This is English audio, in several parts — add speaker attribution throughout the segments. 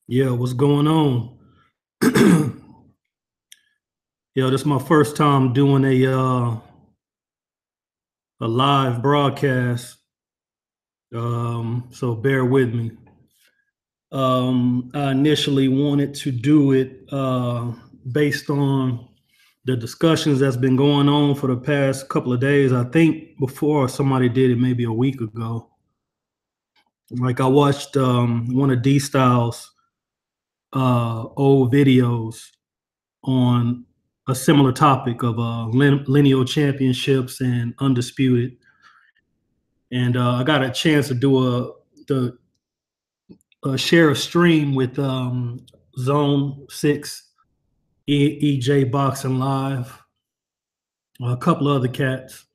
Speaker 1: Yeah, what's going on? Yeah, this is my first time doing a live broadcast. So bear with me. I initially wanted to do it based on the discussions that's been going on for the past couple of days. I think before somebody did it maybe a week ago. Like I watched one of D Styles old videos on a similar topic of lineal championships and undisputed. And I got a chance to do a share a stream with Zone Six, EJ Boxing Live, a couple of other cats,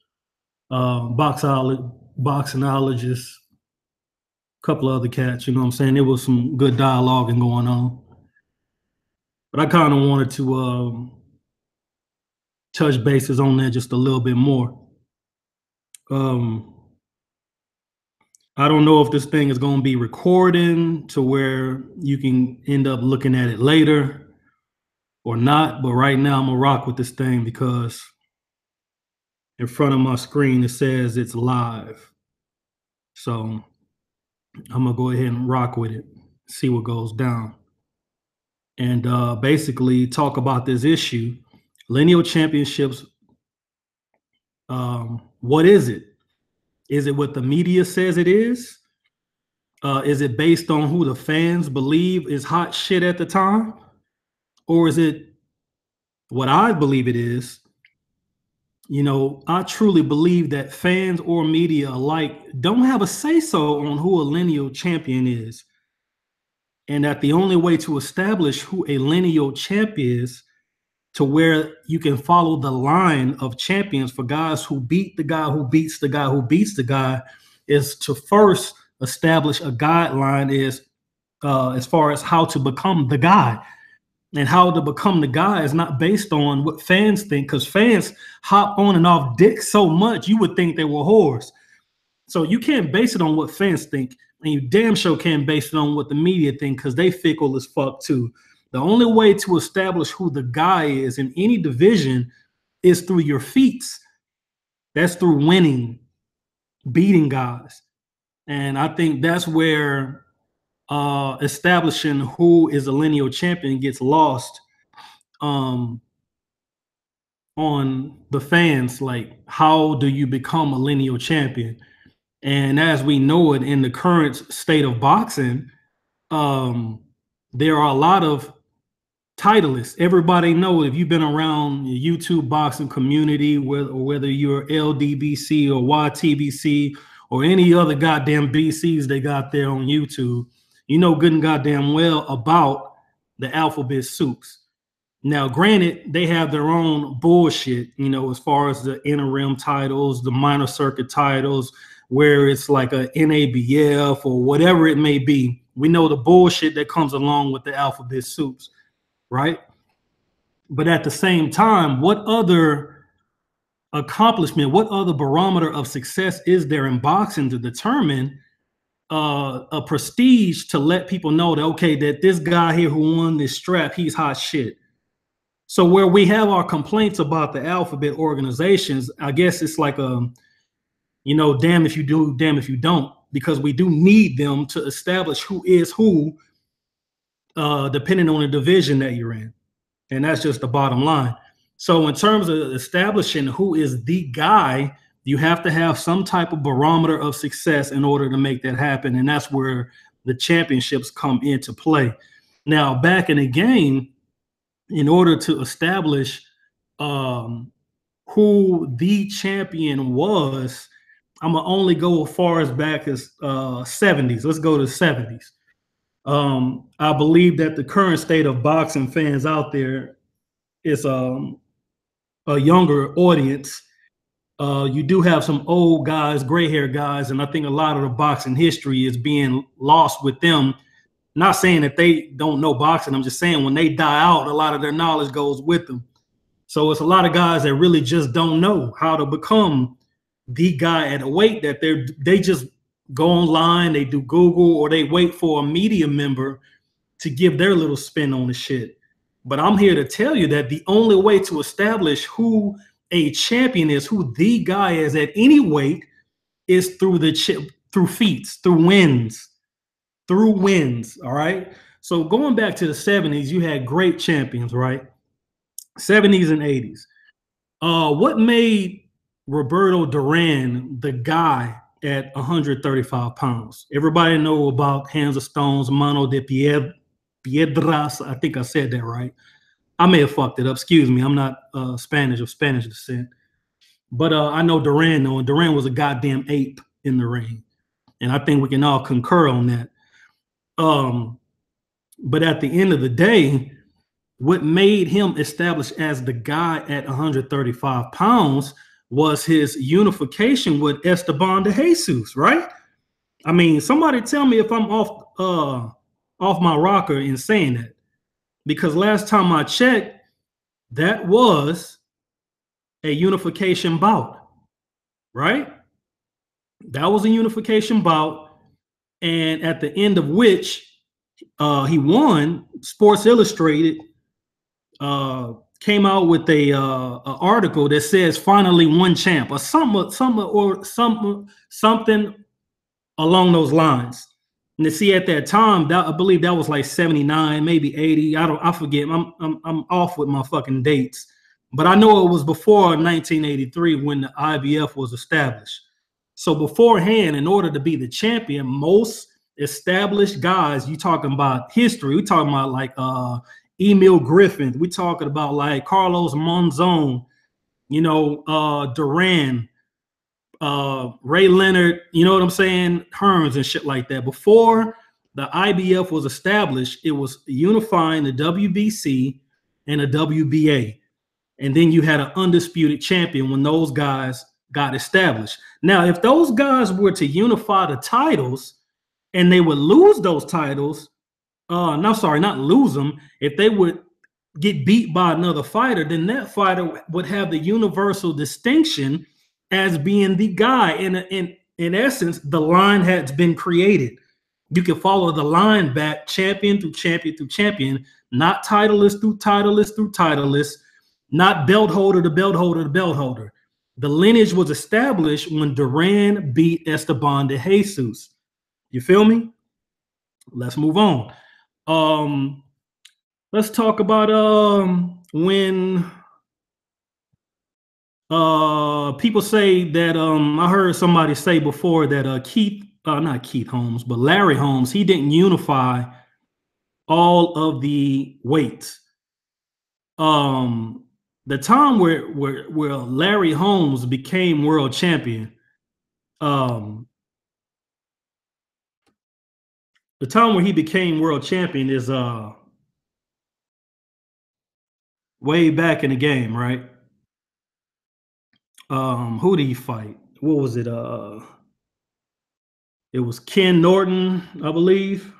Speaker 1: boxingologists, a couple of other cats. You know what I'm saying? There was some good dialoguing going on, but I kind of wanted to touch bases on that just a little bit more. Um, I don't know if this thing is going to be recording to where you can end up looking at it later or not. But right now, I'm going to rock with this thing because in front of my screen, it says it's live. So I'm going to go ahead and rock with it, see what goes down. And basically talk about this issue. Lineal championships, what is it? Is it what the media says it is? Is it based on who the fans believe is hot shit at the time? Or is it what I believe it is? You know, I truly believe that fans or media alike don't have a say-so on who a lineal champion is. And that the only way to establish who a lineal champ is to where you can follow the line of champions for guys who beat the guy who beats the guy who beats the guy is to first establish a guideline is as far as how to become the guy. And how to become the guy is not based on what fans think, because fans hop on and off dick so much you would think they were whores. So you can't base it on what fans think, and you damn sure can't base it on what the media think, because they fickle as fuck too. The only way to establish who the guy is in any division is through your feats. That's through winning, beating guys. And I think that's where establishing who is a lineal champion gets lost on the fans. Like, how do you become a lineal champion? And as we know it in the current state of boxing, there are a lot of titleists. Everybody knows, if you've been around the YouTube boxing community, whether you're LDBC or YTBC or any other goddamn BCs they got there on YouTube, you know good and goddamn well about the alphabet soups. Now, granted, they have their own bullshit, you know, as far as the interim titles, the minor circuit titles, where it's like a NABF or whatever it may be. We know the bullshit that comes along with the alphabet soups, right? But at the same time, what other accomplishment, what other barometer of success is there in boxing to determine a prestige to let people know that, okay, that this guy here who won this strap, he's hot shit. So where we have our complaints about the alphabet organizations, I guess it's like you know, damn if you do, damn if you don't, because we do need them to establish who is who, depending on the division that you're in. And that's just the bottom line. So in terms of establishing who is the guy, you have to have some type of barometer of success in order to make that happen. And that's where the championships come into play. Now, back in the game, in order to establish who the champion was, I'm gonna only go as far as back as 70s. Let's go to 70s. I believe that the current state of boxing fans out there is a younger audience. You do have some old guys, gray hair guys, and I think a lot of the boxing history is being lost with them. Not saying that they don't know boxing. I'm just saying when they die out, a lot of their knowledge goes with them. So it's a lot of guys that really just don't know how to become the guy at a weight that they just go online, they do Google, or they wait for a media member to give their little spin on the shit. But I'm here to tell you that the only way to establish who a champion is, who the guy is at any weight, is through through feats, through wins. All right. So going back to the 70s, you had great champions, right? 70s and 80s. What made Roberto Duran the guy at 135 pounds? Everybody know about Hands of Stone's Mano de Piedras. I think I said that right. I may have fucked it up. Excuse me. I'm not Spanish of Spanish descent. But I know Duran, though, and Duran was a goddamn ape in the ring. And I think we can all concur on that. But at the end of the day, what made him established as the guy at 135 pounds was his unification with Esteban de Jesus, right? I mean, somebody tell me if I'm off my rocker in saying that. Because last time I checked, that was a unification bout, right? That was a unification bout, and at the end of which he won. Sports Illustrated came out with a article that says "finally one champ" or something along those lines. And to see at that time, I believe that was like 79, maybe 80. I forget. I'm off with my fucking dates, but I know it was before 1983 when the IBF was established. So beforehand, in order to be the champion, most established guys, you talking about history, we talking about like Emil Griffin, we talking about like Carlos Monzon, Duran, Ray Leonard, you know what I'm saying, Hearns and shit like that. Before the IBF was established, it was unifying the WBC and the WBA. And then you had an undisputed champion when those guys got established. Now, if those guys were to unify the titles and they would lose those titles, not lose them, if they would get beat by another fighter, then that fighter would have the universal distinction as being the guy. In essence, the line has been created. You can follow the line back, champion through champion through champion, not titleist through titleist through titleist, not belt holder to belt holder to belt holder. The lineage was established when Duran beat Esteban de Jesus. You feel me? Let's move on. Let's talk about when people say that I heard somebody say before that not Keith Holmes, but Larry Holmes, he didn't unify all of the weights. The time where Larry Holmes became world champion, the time where he became world champion is way back in the game, right? Who did he fight? What was it? It was Ken Norton, I believe.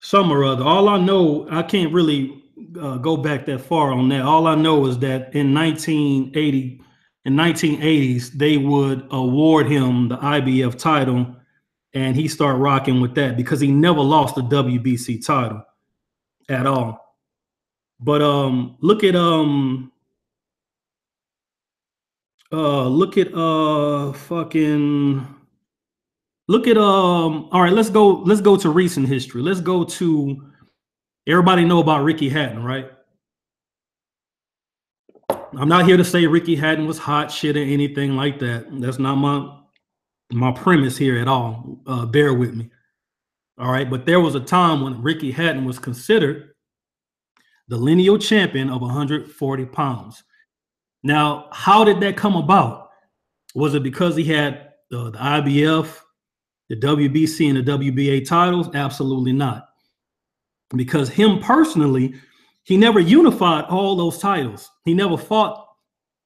Speaker 1: Some or other. All I know, I can't really go back that far on that. All I know is that in 1980s, they would award him the IBF title, and he started rocking with that because he never lost the WBC title at all. But look at all right, let's go to recent history. Let's go to, everybody know about Ricky Hatton, right? I'm not here to say Ricky Hatton was hot shit or anything like that. That's not my premise here at all. Bear with me. All right, but there was a time when Ricky Hatton was considered the lineal champion of 140 pounds. Now, how did that come about? Was it because he had the IBF, the WBC, and the WBA titles? Absolutely not. Because him personally, he never unified all those titles. He never fought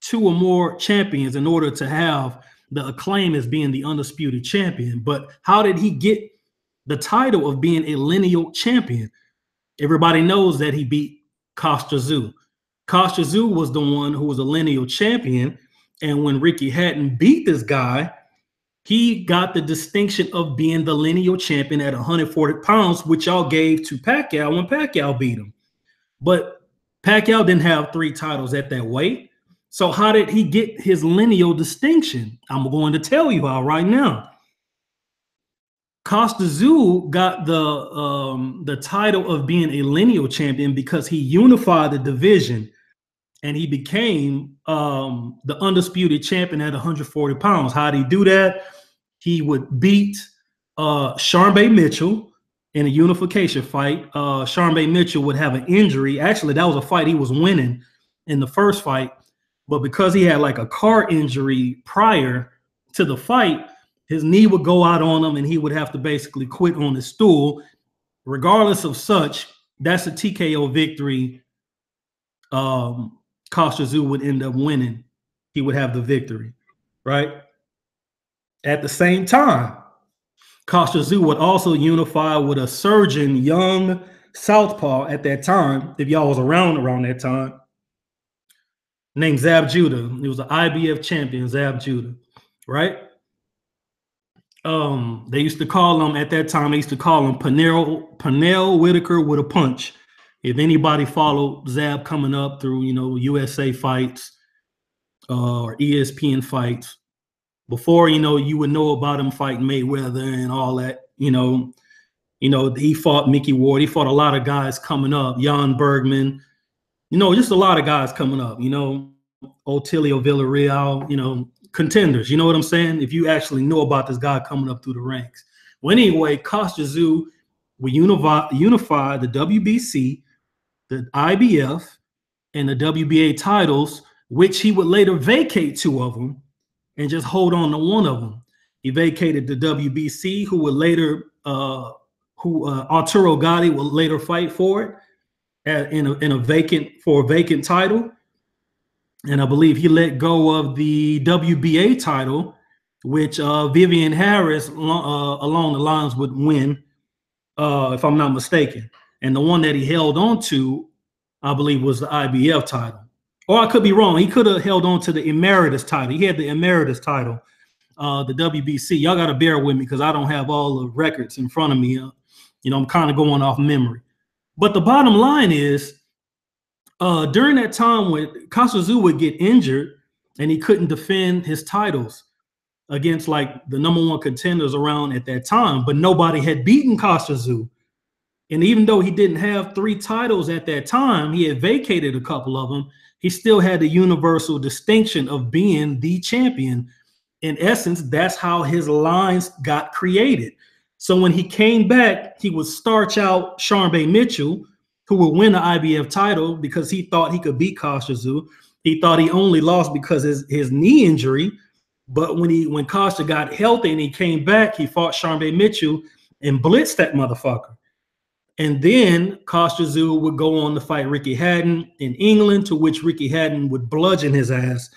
Speaker 1: two or more champions in order to have the acclaim as being the undisputed champion. But how did he get the title of being a lineal champion? Everybody knows that he beat Costa Tszyu. Costa Tszyu was the one who was a lineal champion. And when Ricky Hatton beat this guy, He got the distinction of being the lineal champion at 140 pounds, which y'all gave to Pacquiao when Pacquiao beat him. But Pacquiao didn't have 3 titles at that weight. So how did he get his lineal distinction? I'm going to tell you how right now. Costa Azul got the title of being a lineal champion because he unified the division and he became the undisputed champion at 140 pounds. How did he do that? He would beat Sharmba Mitchell in a unification fight. Sharmba Mitchell would have an injury. Actually, that was a fight he was winning in the first fight. But because he had like a car injury prior to the fight, his knee would go out on him and he would have to basically quit on his stool. Regardless of such, that's a TKO victory. Costa Azul would end up winning. He would have the victory, right? At the same time, Costa Azul would also unify with a surgeon, young southpaw at that time, if y'all was around that time, named Zab Judah. He was an IBF champion, Zab Judah, right? They used to call him, at that time, they used to call him Pernell Whitaker with a punch. If anybody followed Zab coming up through, USA fights or ESPN fights, before, you would know about him fighting Mayweather and all that, he fought Mickey Ward. He fought a lot of guys coming up, Jan Bergman, just a lot of guys coming up, Otilio Villarreal, contenders. You know what I'm saying? If you actually know about this guy coming up through the ranks. Well, anyway, Costa Azul would unify the WBC, the IBF, and the WBA titles, which he would later vacate 2 of them and just hold on to 1 of them. He vacated the WBC, who would later, Arturo Gatti would later fight for it in a vacant title. And I believe he let go of the WBA title, which Vivian Harris along the lines would win, if I'm not mistaken. And the one that he held on to, I believe, was the IBF title. Or I could be wrong. He could have held on to the emeritus title. He had the emeritus title, the WBC. Y'all got to bear with me because I don't have all the records in front of me. I'm kind of going off memory. But the bottom line is, during that time when Costa Azul would get injured and he couldn't defend his titles against like the #1 contenders around at that time, but nobody had beaten Costa Azul. And even though he didn't have 3 titles at that time, he had vacated a couple of them. He still had the universal distinction of being the champion. In essence, that's how his lines got created. So when he came back, he would starch out Sharmba Mitchell, who would win the IBF title because he thought he could beat Costa Azul. He thought he only lost because his knee injury. But when Costa got healthy and he came back, he fought Sharmba Mitchell and blitzed that motherfucker. And then Costa Azul would go on to fight Ricky Hatton in England, to which Ricky Hatton would bludgeon his ass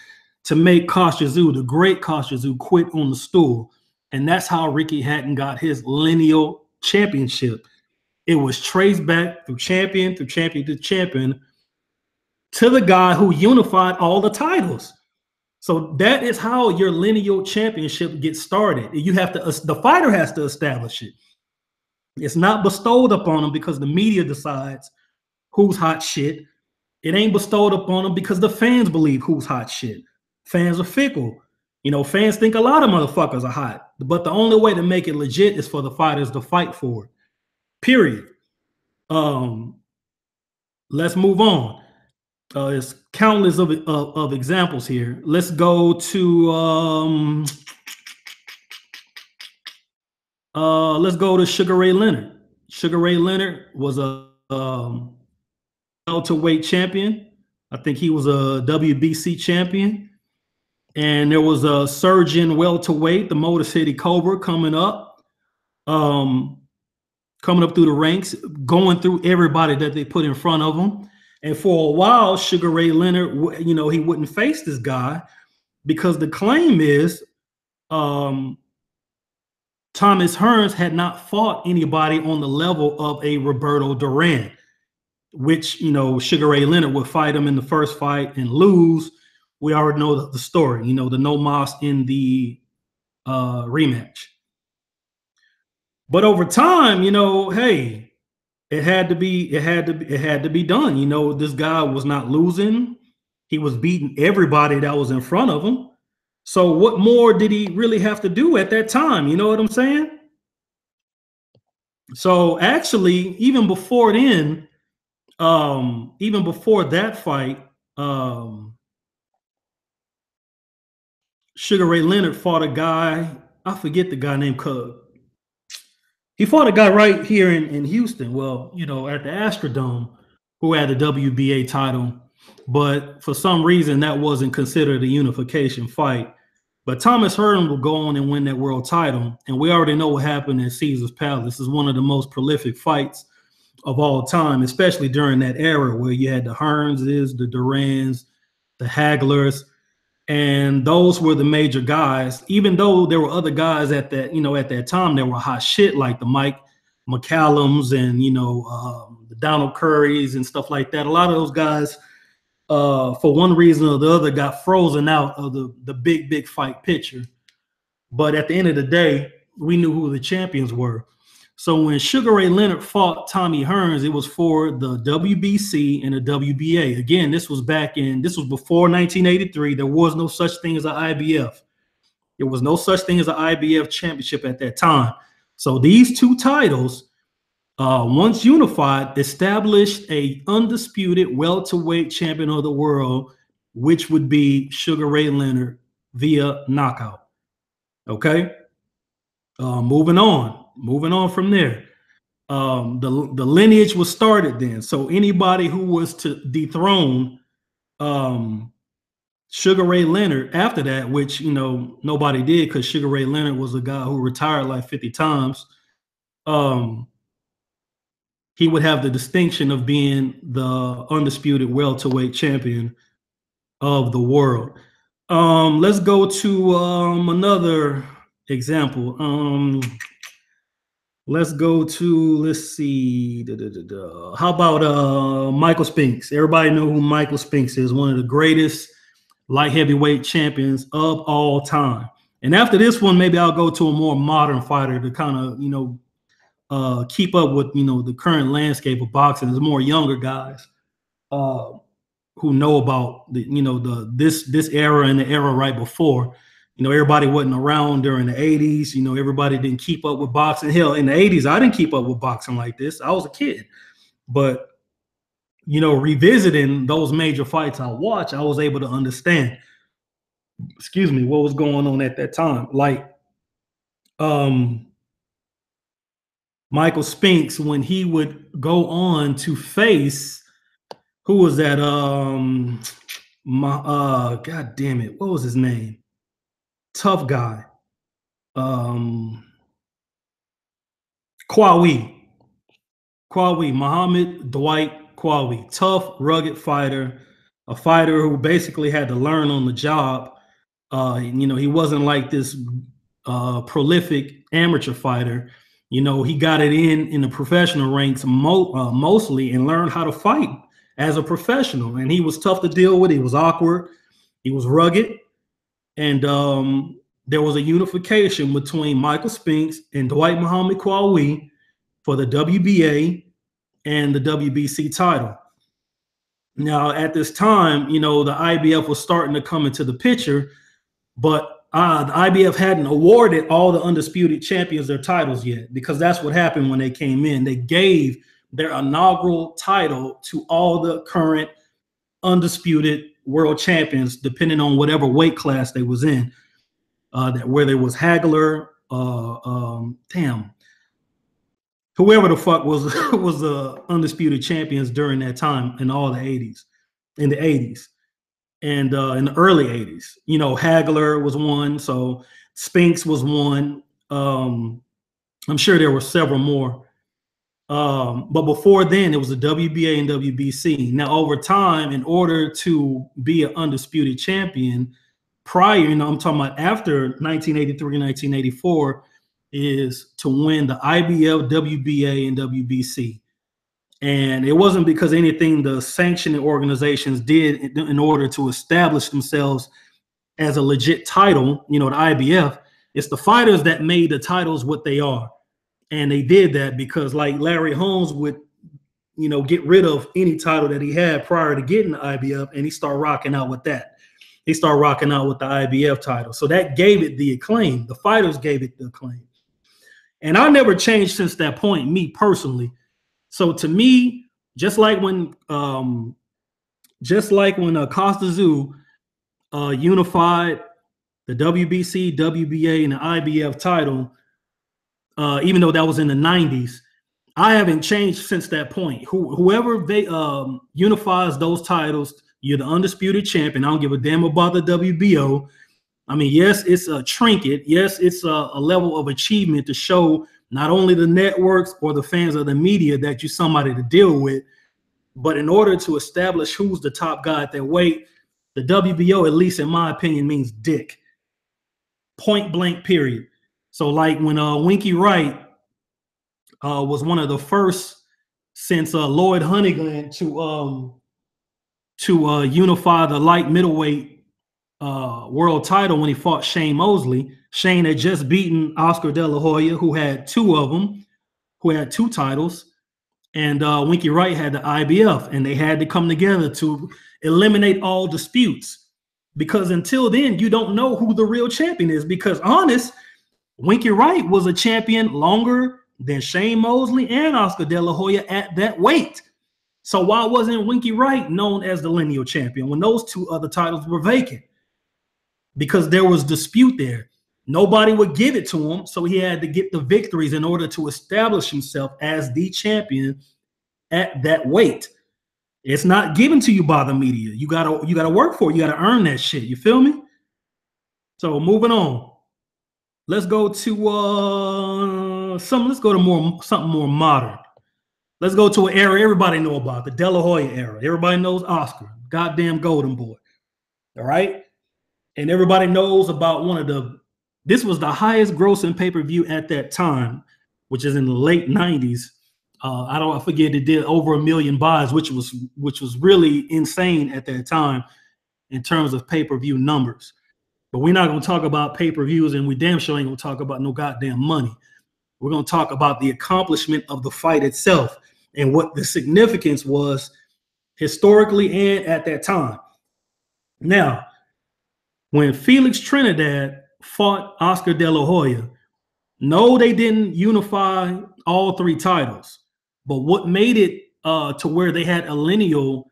Speaker 1: to make Costa Azul, the great Costa Azul, quit on the stool. And that's how Ricky Hatton got his lineal championship. It was traced back through champion to champion to the guy who unified all the titles. So that is how your lineal championship gets started. The fighter has to establish it. It's not bestowed upon them because the media decides who's hot shit. It ain't bestowed upon them because the fans believe who's hot shit. Fans are fickle. Fans think a lot of motherfuckers are hot. But the only way to make it legit is for the fighters to fight for it. Period. Let's move on. There's countless of examples here. Let's go to Sugar Ray Leonard. Sugar Ray Leonard was a welterweight champion. I think he was a WBC champion. And there was a surgeon welterweight, the Motor City Cobra, coming up through the ranks, going through everybody that they put in front of him. And for a while, Sugar Ray Leonard, he wouldn't face this guy because the claim is Thomas Hearns had not fought anybody on the level of a Roberto Duran, which, Sugar Ray Leonard would fight him in the first fight and lose. We already know the story, the no mas in the rematch. But over time, hey, it had to be done. This guy was not losing. He was beating everybody that was in front of him. So what more did he really have to do at that time? You know what I'm saying? So actually, even before then, even before that fight, Sugar Ray Leonard fought a guy. I forget the guy named Cub. He fought a guy right here in Houston. Well, at the Astrodome, who had the WBA title, but for some reason that wasn't considered a unification fight. But Thomas Hearn will go on and win that world title, and we already know what happened at Caesar's Palace. It's one of the most prolific fights of all time, especially during that era where you had the Hearnses, the Durans, the Haglers, and those were the major guys. Even though there were other guys at that time that were hot shit, like the Mike McCallums and the Donald Currys and stuff like that. A lot of those guys, for one reason or the other, got frozen out of the big fight picture. But at the end of the day, we knew who the champions were. So when Sugar Ray Leonard fought Tommy Hearns, it was for the WBC and the WBA. Again, this was before 1983. There was no such thing as an IBF. There was no such thing as an IBF championship at that time. So these two titles, once unified, established a undisputed welterweight champion of the world, which would be Sugar Ray Leonard via knockout. Okay, moving on from there. The lineage was started then. So anybody who was to dethrone Sugar Ray Leonard after that, which nobody did, because Sugar Ray Leonard was a guy who retired like 50 times. He would have the distinction of being the undisputed welterweight champion of the world. Let's go to another example. Let's see. How about Michael Spinks? Everybody know who Michael Spinks is, one of the greatest light heavyweight champions of all time. And after this one, maybe I'll go to a more modern fighter to kind of, keep up with, the current landscape of boxing. There's more younger guys who know about this era and the era right before. Everybody wasn't around during the 80s. Everybody didn't keep up with boxing. Hell, in the 80s, I didn't keep up with boxing like this. I was a kid. But, revisiting those major fights I watched, I was able to understand, what was going on at that time. Like, Michael Spinks, when he would go on to face, who was that? God damn it. What was his name? Tough guy. Muhammad Dwight Qawi, tough, rugged fighter, a fighter who basically had to learn on the job. He wasn't like this prolific amateur fighter. He got it in the professional ranks mostly, and learned how to fight as a professional. And he was tough to deal with. He was awkward. He was rugged. And there was a unification between Michael Spinks and Dwight Muhammad Qawi for the WBA and the WBC title. Now, at this time, the IBF was starting to come into the picture, but the IBF hadn't awarded all the undisputed champions their titles yet, because that's what happened when they came in. They gave their inaugural title to all the current undisputed world champions, depending on whatever weight class they was in. Where there was Hagler, whoever the fuck was the undisputed champions during that time in all the 80s, in the 80s, and in the early 80s. Hagler was one, so Spinks was one. I'm sure there were several more. But before then, it was the WBA and WBC. Now, over time, in order to be an undisputed champion, prior, I'm talking about after 1983 and 1984, is to win the IBF, WBA, and WBC. And it wasn't because anything the sanctioning organizations did in order to establish themselves as a legit title, the IBF. It's the fighters that made the titles what they are. And they did that because like Larry Holmes would, you know, get rid of any title that he had prior to getting the IBF, and he started rocking out with that. He started rocking out with the IBF title. So that gave it the acclaim. The fighters gave it the acclaim. And I never changed since that point, me personally. So to me, just like when Costa Tszyu unified the WBC, WBA, and the IBF title, even though that was in the 90s, I haven't changed since that point. Whoever they unifies those titles, you're the undisputed champion. I don't give a damn about the WBO. I mean, yes, it's a trinket. Yes, it's a level of achievement to show not only the networks or the fans of the media that you're somebody to deal with, but in order to establish who's the top guy at that weight, the WBO, at least in my opinion, means dick. Point blank, period. So like when Winky Wright was one of the first since Lloyd Honeygland to unify the light middleweight world title when he fought Shane Mosley. Shane had just beaten Oscar De La Hoya, who had two of them, who had two titles, and Winky Wright had the IBF, and they had to come together to eliminate all disputes, because until then you don't know who the real champion is, because honest, Winky Wright was a champion longer than Shane Mosley and Oscar De La Hoya at that weight. So why wasn't Winky Wright known as the lineal champion when those two other titles were vacant? Because there was dispute there. Nobody would give it to him, so he had to get the victories in order to establish himself as the champion at that weight. It's not given to you by the media. You gotta work for it. You gotta earn that shit. You feel me? So moving on. Let's go to something more modern. Let's go to an era everybody know about, the De La Hoya era. Everybody knows Oscar, goddamn golden boy. All right? And everybody knows about this was the highest grossing pay-per-view at that time, which is in the late 90s. I forget, it did over 1 million buys, which was really insane at that time in terms of pay-per-view numbers. But we're not going to talk about pay-per-views, and we damn sure ain't going to talk about no goddamn money. We're going to talk about the accomplishment of the fight itself and what the significance was historically and at that time. Now, when Felix Trinidad fought Oscar De La Hoya, no, they didn't unify all three titles. But what made it to where they had a lineal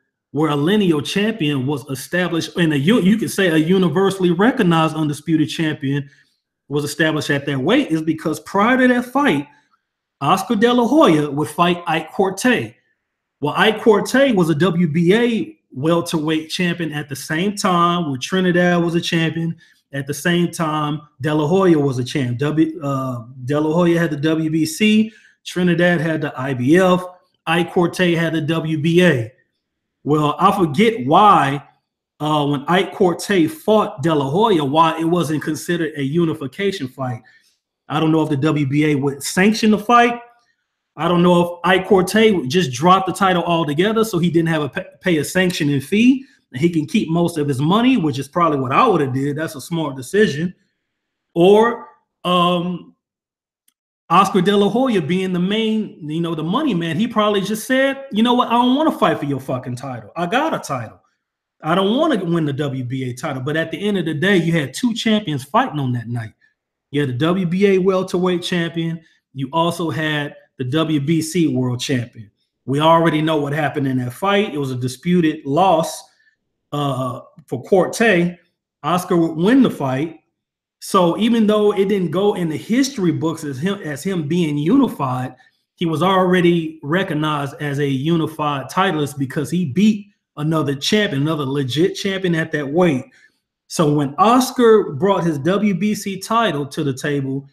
Speaker 1: champion was established, and you could say a universally recognized undisputed champion was established at that weight, is because prior to that fight, Oscar De La Hoya would fight Ike Quartey. Well, Ike Quartey was a WBA welterweight champion at the same time, where Trinidad was a champion. At the same time, De La Hoya was a champ. De La Hoya had the WBC. Trinidad had the IBF. Ike Quartey had the WBA. Well, I forget why when Ike Quartey fought De La Hoya, why it wasn't considered a unification fight. I don't know if the WBA would sanction the fight. I don't know if Ike Quartey would just drop the title altogether so he didn't have to pay a sanctioning fee and he can keep most of his money, which is probably what I would have did. That's a smart decision. Or Oscar De La Hoya being the main, the money man, he probably just said, you know what, I don't want to fight for your fucking title. I got a title. I don't want to win the WBA title. But at the end of the day, you had two champions fighting on that night. You had the WBA welterweight champion. You also had the WBC world champion. We already know what happened in that fight. It was a disputed loss for Quartey. Oscar would win the fight. So even though it didn't go in the history books as him being unified, he was already recognized as a unified titleist because he beat another champion, another legit champion at that weight. So when Oscar brought his WBC title to the table,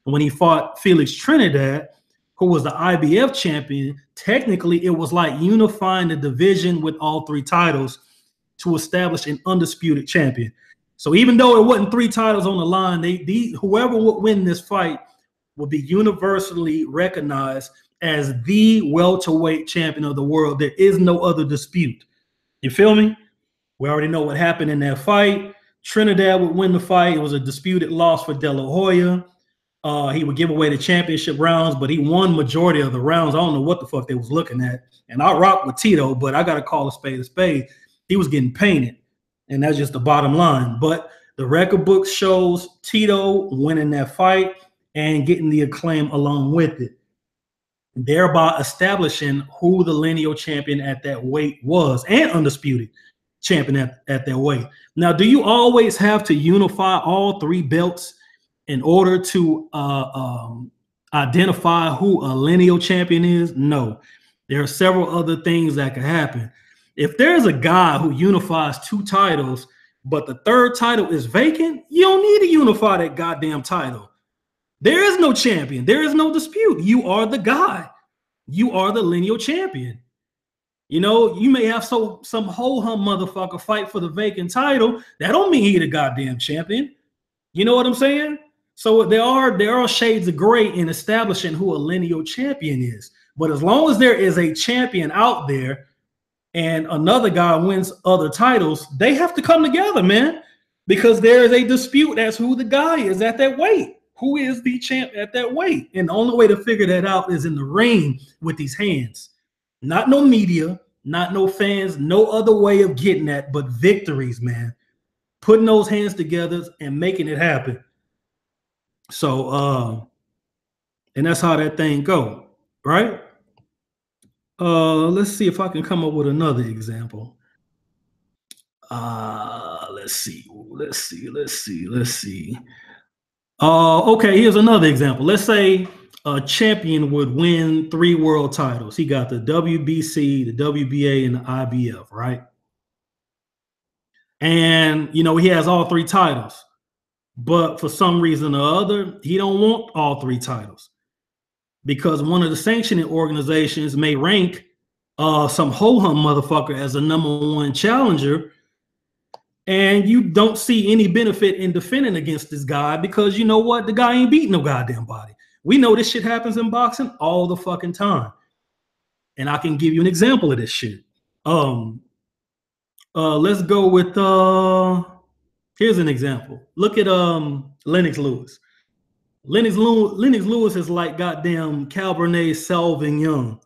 Speaker 1: when he fought Felix Trinidad, who was the IBF champion, technically it was like unifying the division with all three titles to establish an undisputed champion. So even though it wasn't three titles on the line, whoever would win this fight would be universally recognized as the welterweight champion of the world. There is no other dispute. You feel me? We already know what happened in that fight. Trinidad would win the fight. It was a disputed loss for De La Hoya. He would give away the championship rounds, but he won majority of the rounds. I don't know what the fuck they was looking at. And I rock with Tito, but I got to call a spade a spade. He was getting painted, and that's just the bottom line. But the record book shows Tito winning that fight and getting the acclaim along with it, thereby establishing who the lineal champion at that weight was and undisputed champion at that weight. Now, do you always have to unify all three belts in order to identify who a lineal champion is? No. There are several other things that could happen. If there's a guy who unifies two titles, but the third title is vacant, you don't need to unify that goddamn title. There is no champion. There is no dispute. You are the guy. You are the lineal champion. You know, you may have some ho-hum motherfucker fight for the vacant title. That don't mean he the goddamn champion. You know what I'm saying? So there are shades of gray in establishing who a lineal champion is. But as long as there is a champion out there and another guy wins other titles, they have to come together, man, because there is a dispute as who the guy is at that weight. Who is the champ at that weight? And the only way to figure that out is in the ring with these hands. Not no media, not no fans, no other way of getting that but victories, man. Putting those hands together and making it happen. So, and that's how that thing go, right? Let's see if I can come up with another example. Let's see. Okay, here's another example. Let's say a champion would win 3 world titles. He got the WBC, the WBA, and the IBF, right? And, you know, he has all 3 titles. But for some reason or other, he don't want all 3 titles. Because one of the sanctioning organizations may rank some ho-hum motherfucker as a #1 challenger, and you don't see any benefit in defending against this guy because you know what? The guy ain't beating no goddamn body. We know this shit happens in boxing all the fucking time. And I can give you an example of this shit. Let's go with here's an example. Look at Lennox Lewis. Lennox Lewis is like goddamn Cabernet Sauvignon.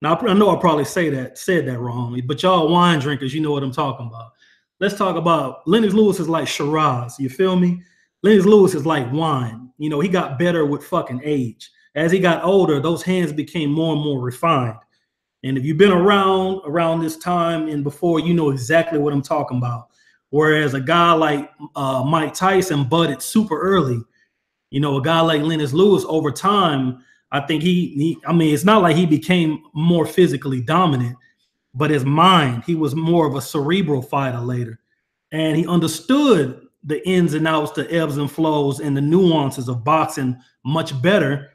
Speaker 1: Now I know I probably said that wrong, but y'all wine drinkers, you know what I'm talking about. Let's talk about Lennox Lewis is like Shiraz. You feel me? Lennox Lewis is like wine. You know, he got better with fucking age. As he got older, those hands became more and more refined. And if you've been around this time and before, you know exactly what I'm talking about. Whereas a guy like Mike Tyson budded super early. You know, a guy like Lennox Lewis over time, I think I mean, it's not like he became more physically dominant, but his mind, he was more of a cerebral fighter later. And he understood the ins and outs, the ebbs and flows, and the nuances of boxing much better.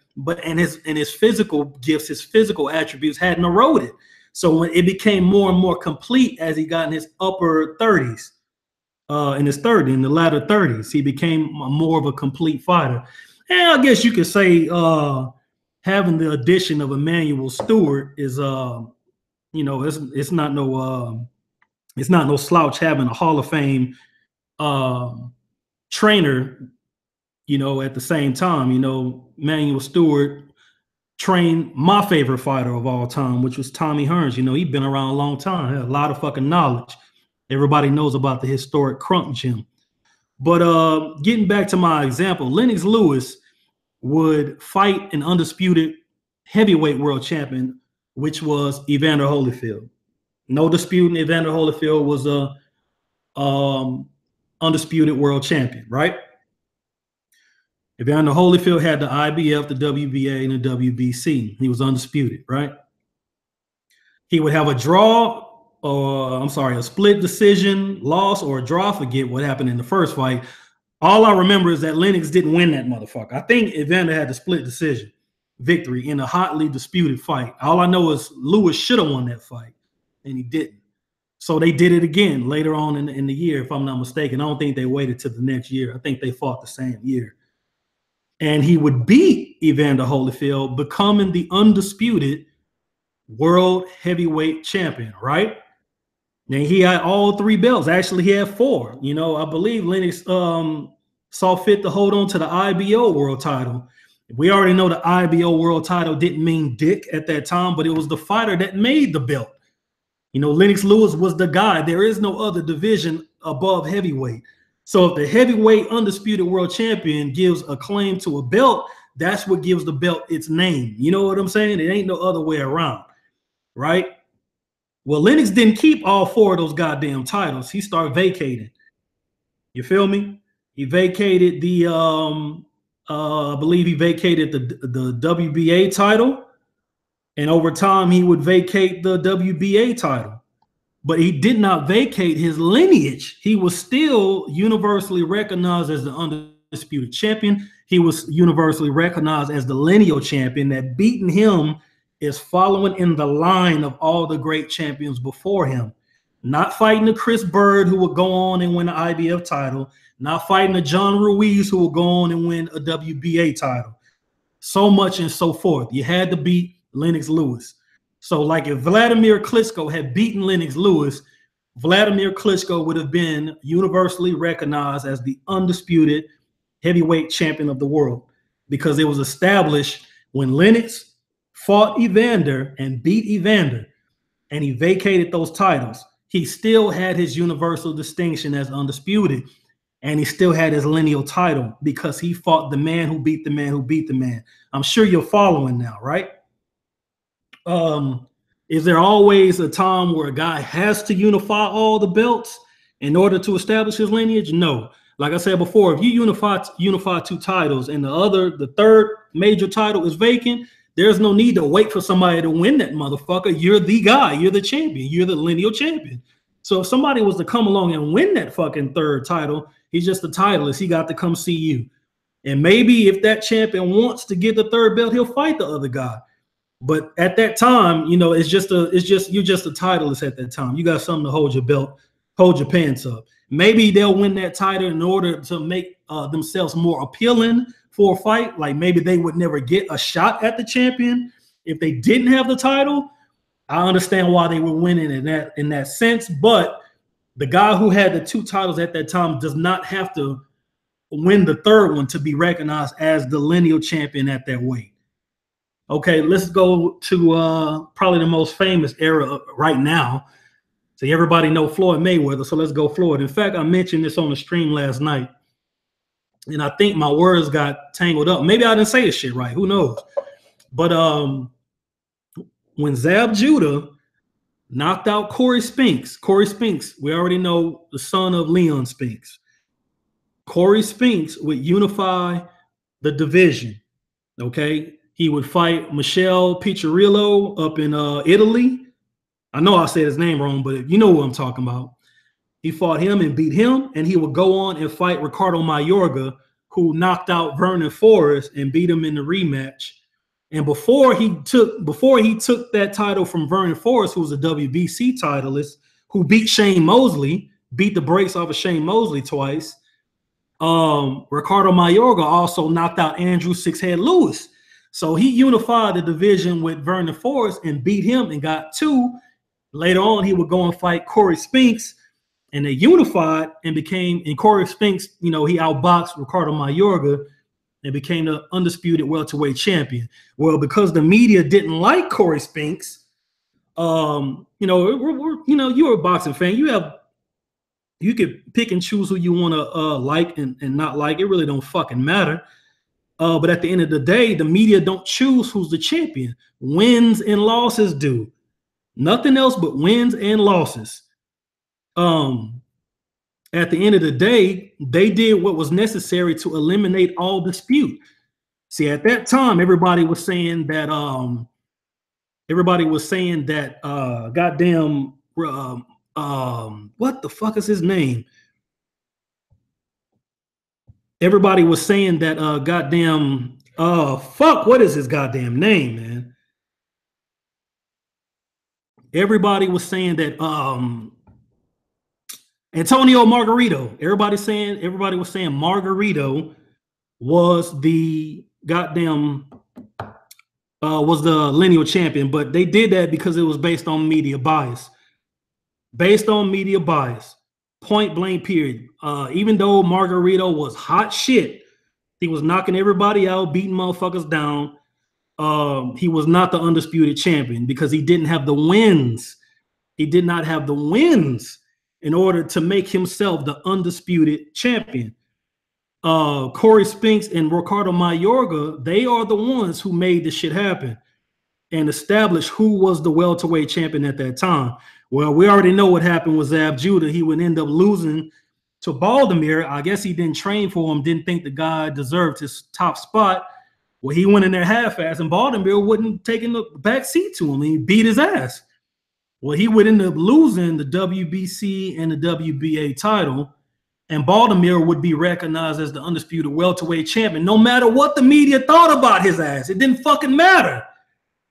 Speaker 1: And his physical gifts, his physical attributes hadn't eroded. So when it became more and more complete as he got in his upper 30s, in the latter 30s, he became more of a complete fighter. And I guess you could say having the addition of Emmanuel Stewart is you know, it's not no slouch having a Hall of Fame trainer, you know, at the same time. You know, Emmanuel Stewart trained my favorite fighter of all time, which was Tommy Hearns. You know, he'd been around a long time, had a lot of fucking knowledge. Everybody knows about the historic Crunk Gym. But getting back to my example, Lennox Lewis would fight an undisputed heavyweight world champion, which was Evander Holyfield. No disputing, Evander Holyfield was a undisputed world champion, right? Evander Holyfield had the IBF, the WBA, and the WBC. He was undisputed, right? He would have a draw, a split decision, loss, or a draw. I forget what happened in the first fight. All I remember is that Lennox didn't win that motherfucker. I think Evander had the split decision victory in a hotly disputed fight. All I know is Lewis should have won that fight, and he didn't. So they did it again later on in the year, if I'm not mistaken. I don't think they waited till the next year. I think they fought the same year. And he would beat Evander Holyfield, becoming the undisputed world heavyweight champion, right? And he had all 3 belts. Actually, he had 4. You know, I believe Lennox saw fit to hold on to the IBO world title. We already know the IBO world title didn't mean dick at that time, but it was the fighter that made the belt. You know, Lennox Lewis was the guy. There is no other division above heavyweight. So if the heavyweight undisputed world champion gives a claim to a belt, that's what gives the belt its name. You know what I'm saying? It ain't no other way around, right? Well, Lennox didn't keep all 4 of those goddamn titles. He started vacating. You feel me? He vacated the I believe he vacated the WBA title, and over time he would vacate the WBA title. But he did not vacate his lineage. He was still universally recognized as the undisputed champion. He was universally recognized as the lineal champion. That beating him is following in the line of all the great champions before him. Not fighting a Chris Bird who would go on and win the IBF title. Not fighting a John Ruiz who will go on and win a WBA title. So much and so forth. You had to beat Lennox Lewis. So like if Vladimir Klitschko had beaten Lennox Lewis, Vladimir Klitschko would have been universally recognized as the undisputed heavyweight champion of the world, because it was established when Lennox fought Evander and beat Evander and he vacated those titles. He still had his universal distinction as undisputed, and he still had his lineal title because he fought the man who beat the man who beat the man. I'm sure you're following now, right? Is there always a time where a guy has to unify all the belts in order to establish his lineage? No. Like I said before, if you unify 2 titles and the third major title is vacant, there's no need to wait for somebody to win that motherfucker. You're the guy. You're the champion. You're the lineal champion. So if somebody was to come along and win that fucking third title, he's just the titleist. He got to come see you. And maybe if that champion wants to get the third belt, he'll fight the other guy. But at that time, you know, you're just a titleist at that time. You got something to hold your belt, hold your pants up. Maybe they'll win that title in order to make themselves more appealing for a fight. Like maybe they would never get a shot at the champion if they didn't have the title. I understand why they were winning in that sense, but the guy who had the 2 titles at that time does not have to win the third one to be recognized as the lineal champion at that weight. Okay, let's go to probably the most famous era right now. So everybody know Floyd Mayweather, so let's go Floyd. In fact, I mentioned this on the stream last night, and I think my words got tangled up. Maybe I didn't say this shit right. Who knows? But when Zab Judah knocked out Corey Spinks, we already know the son of Leon Spinks. Corey Spinks would unify the division, okay? He would fight Michel Piccirillo up in Italy. I know I said his name wrong, but you know what I'm talking about. He fought him and beat him, and he would go on and fight Ricardo Mayorga, who knocked out Vernon Forrest and beat him in the rematch. And before he took that title from Vernon Forrest, who was a WBC titleist, who beat Shane Mosley, beat the brakes off of Shane Mosley twice, Ricardo Mayorga also knocked out Andrew Sixhead Lewis. So he unified the division with Vernon Forrest and beat him and got 2. Later on, he would go and fight Corey Spinks, and they unified and Corey Spinks, you know, he outboxed Ricardo Mayorga and became the undisputed welterweight champion. Well, because the media didn't like Corey Spinks, you know, you're a boxing fan. You could pick and choose who you want to like and not like. It really don't fucking matter. But at the end of the day, the media don't choose who's the champion. Wins and losses do. Nothing else but wins and losses. At the end of the day, they did what was necessary to eliminate all dispute. See, at that time, everybody was saying that goddamn what the fuck is his name? Everybody was saying that goddamn what is his goddamn name, man? Everybody was saying that Antonio Margarito. Everybody was saying Margarito was the goddamn was the lineal champion, but they did that because it was based on media bias. based on media bias. Point blank, period. Even though Margarito was hot shit, he was knocking everybody out, beating motherfuckers down. He was not the undisputed champion because he didn't have the wins. He did not have the wins in order to make himself the undisputed champion. Corey Spinks and Ricardo Mayorga, they are the ones who made this shit happen and established who was the welterweight champion at that time. Well, we already know what happened with Zab Judah. He would end up losing to Baldomir. I guess he didn't train for him, didn't think the guy deserved his top spot. Well, he went in there half-ass, and Baldomir wouldn't take the back seat to him. He beat his ass. Well, he would end up losing the WBC and the WBA title, and Baldomir would be recognized as the undisputed welterweight champion, no matter what the media thought about his ass. It didn't fucking matter.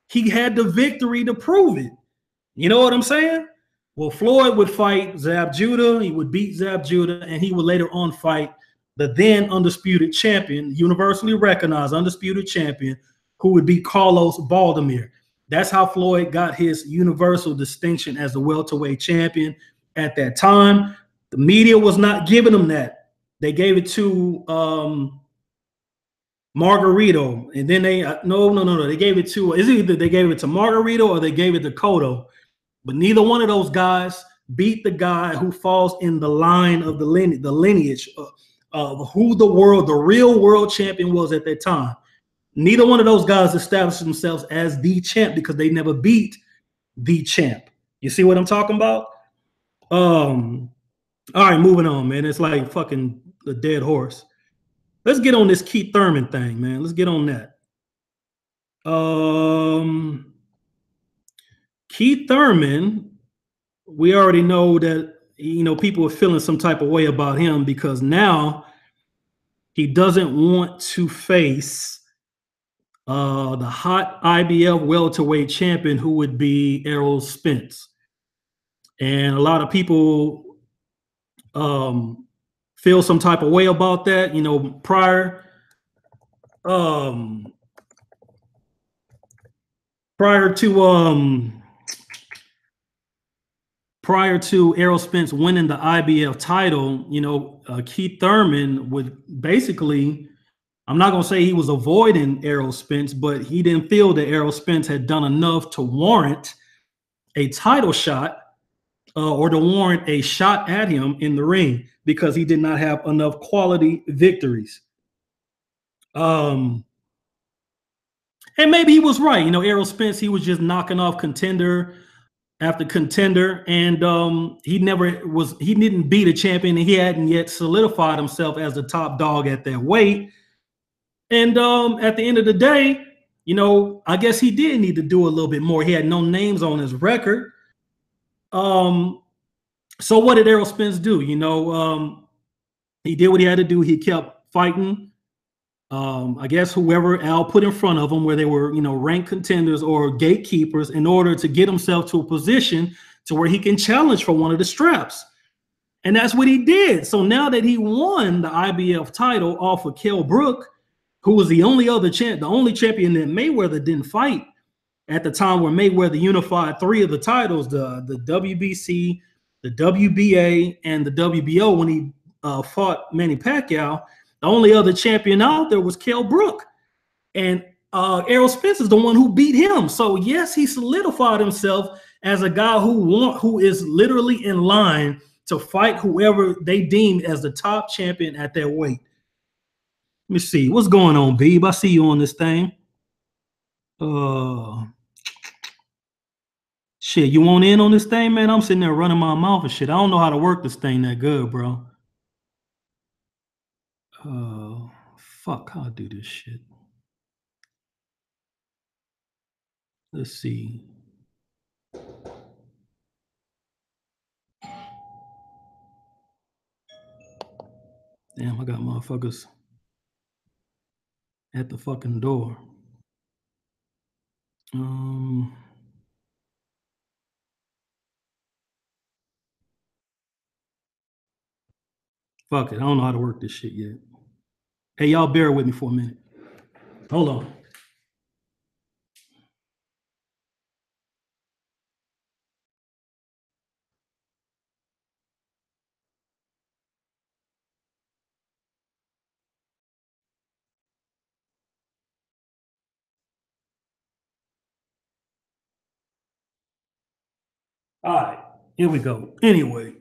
Speaker 1: He had the victory to prove it. You know what I'm saying? Well, Floyd would fight Zab Judah. He would beat Zab Judah, and he would later on fight the then undisputed champion, universally recognized undisputed champion, who would be Carlos Baldomir. That's how Floyd got his universal distinction as the welterweight champion at that time. The media was not giving him that. They gave it to Margarito, and then they no. They gave it to either they gave it to Margarito or they gave it to Cotto, but neither one of those guys beat the guy who falls in the line of the lineage of who the real world champion was at that time. Neither one of those guys established themselves as the champ because they never beat the champ. You see what I'm talking about? All right, moving on, man. It's like fucking the dead horse. Let's get on this Keith Thurman thing, man. Let's get on that. Keith Thurman, we already know that, you know, people are feeling some type of way about him because now he doesn't want to face the hot IBF welterweight champion, who would be Errol Spence. And a lot of people feel some type of way about that. You know, prior to Errol Spence winning the IBF title, you know, Keith Thurman would basically, I'm not going to say he was avoiding Errol Spence, but he didn't feel that Errol Spence had done enough to warrant a title shot or to warrant a shot at him in the ring because he did not have enough quality victories. And maybe he was right. You know, Errol Spence, he was just knocking off contender after contender, and he didn't beat a champion, and he hadn't yet solidified himself as the top dog at that weight. And at the end of the day, you know, I guess he did need to do a little bit more. He had no names on his record. So what did Errol Spence do? You know, he did what he had to do. He kept fighting. I guess whoever Al put in front of him, where they were, you know, ranked contenders or gatekeepers, in order to get himself to a position to where he can challenge for one of the straps. And that's what he did. So now that he won the IBF title off of Kell Brook, who was the only champion that Mayweather didn't fight at the time, where Mayweather unified three of the titles, the WBC, the WBA, and the WBO, when he fought Manny Pacquiao. The only other champion out there was Kell Brook. And Errol Spence is the one who beat him. So yes, he solidified himself as a guy who is literally in line to fight whoever they deem as the top champion at that weight. Let me see. What's going on, Beeb? I see you on this thing. Shit, you want in on this thing, man? I'm sitting there running my mouth and shit. I don't know how to work this thing that good, bro. Fuck, how I do this shit. Let's see. Damn, I got motherfuckers at the fucking door. Fuck it, I don't know how to work this shit yet. Hey, y'all bear with me for a minute. Hold on. All right, here we go. Anyway,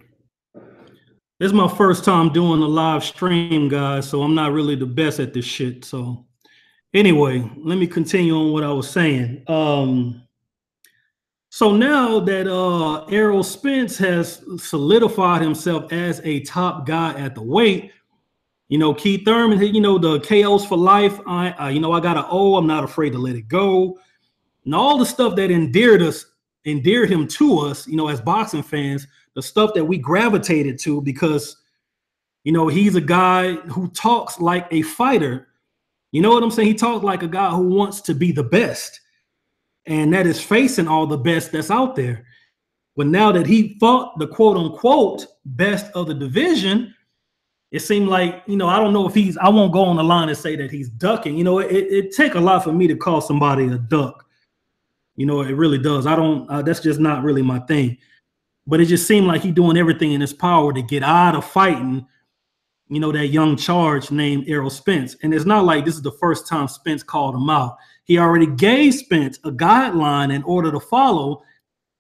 Speaker 1: this is my first time doing a live stream, guys, so I'm not really the best at this shit. So anyway, let me continue on what I was saying. So now that Errol Spence has solidified himself as a top guy at the weight, Keith Thurman, the KOs for life. I got an O. I'm not afraid to let it go. And all the stuff that endeared him to us, as boxing fans, the stuff that we gravitated to because, he's a guy who talks like a fighter. You know what I'm saying? He talks like a guy who wants to be the best, and that is facing all the best that's out there. But now that he fought the quote unquote best of the division, it seemed like, I don't know if I won't go on the line and say that he's ducking. It take a lot for me to call somebody a duck. It really does. That's just not really my thing. But it just seemed like he's doing everything in his power to get out of fighting, that young charge named Errol Spence. And it's not like this is the first time Spence called him out. He already gave Spence a guideline in order to follow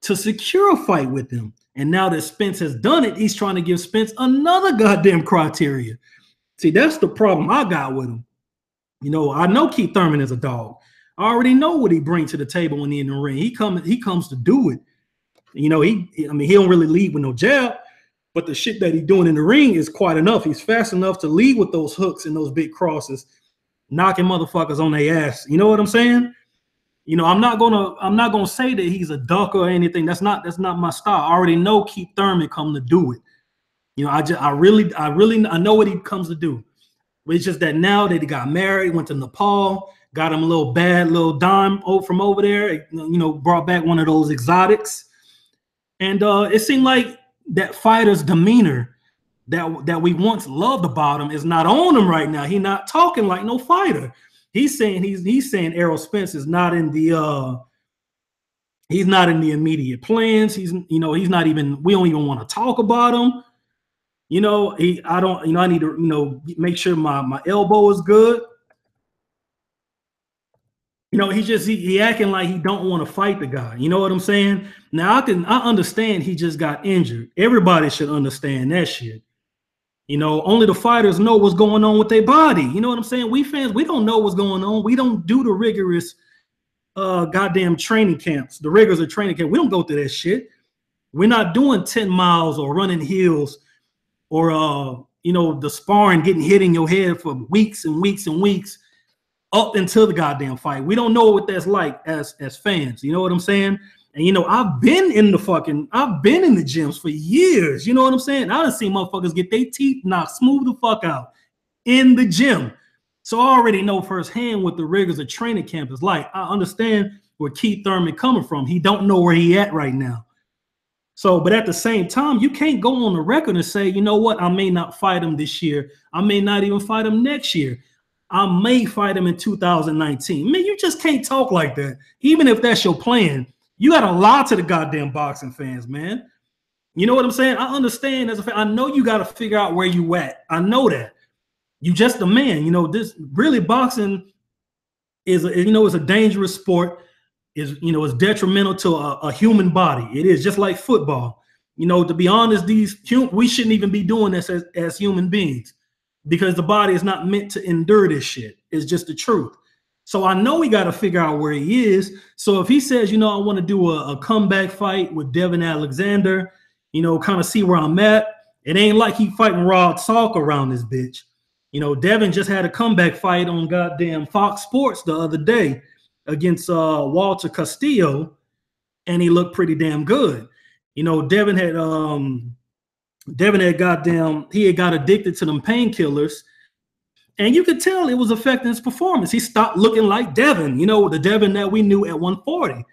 Speaker 1: to secure a fight with him. And now that Spence has done it, he's trying to give Spence another goddamn criteria. See, that's the problem I got with him. I know Keith Thurman is a dog. I already know what he brings to the table when he's in the ring. He comes to do it. He don't really lead with no jab, but the shit that he's doing in the ring is quite enough. He's fast enough to lead with those hooks and those big crosses, knocking motherfuckers on their ass. You know what I'm saying? I'm not gonna say that he's a duck or anything. That's not my style. I already know Keith Thurman come to do it. I know what he comes to do. But it's just that now that he got married, went to Nepal, got him a little dime from over there, brought back one of those exotics. And it seemed like that fighter's demeanor that we once loved about him is not on him right now. He's not talking like no fighter. He's saying Errol Spence is not in the immediate plans. He's not even, we don't even want to talk about him. I need to, make sure my elbow is good. He acting like he don't want to fight the guy. You know what I'm saying? Now I understand he just got injured. Everybody should understand that shit. Only the fighters know what's going on with their body. You know what I'm saying? We fans, we don't know what's going on. We don't do the rigorous goddamn training camps, the rigors of training camp. We don't go through that shit. We're not doing 10 miles or running hills or the sparring, getting hit in your head for weeks and weeks and weeks up until the goddamn fight. We don't know what that's like as fans. You know what I'm saying? And I've been in the gyms for years. You know what I'm saying? I done seen motherfuckers get their teeth knocked smooth the fuck out in the gym. So I already know firsthand what the rigors of training camp is like. I understand where Keith Thurman coming from. He don't know where he at right now. So, but at the same time, you can't go on the record and say, you know what, I may not fight him this year. I may not even fight him next year. I may fight him in 2019. Man, you just can't talk like that. Even if that's your plan, you got to lie to the goddamn boxing fans, man. You know what I'm saying? I understand as a fan. I know you got to figure out where you at. I know that. You just a man. This really boxing is it's a dangerous sport. Is it's detrimental to a human body. It is just like football. To be honest, we shouldn't even be doing this as human beings because the body is not meant to endure this shit. It's just the truth. So I know we got to figure out where he is. So if he says, I want to do a comeback fight with Devin Alexander, kind of see where I'm at. It ain't like he fighting Rod Salk around this bitch. Devin just had a comeback fight on goddamn Fox Sports the other day against Walter Castillo, and he looked pretty damn good. Devin had got addicted to them painkillers. And you could tell it was affecting his performance. He stopped looking like Devin, the Devin that we knew at 140.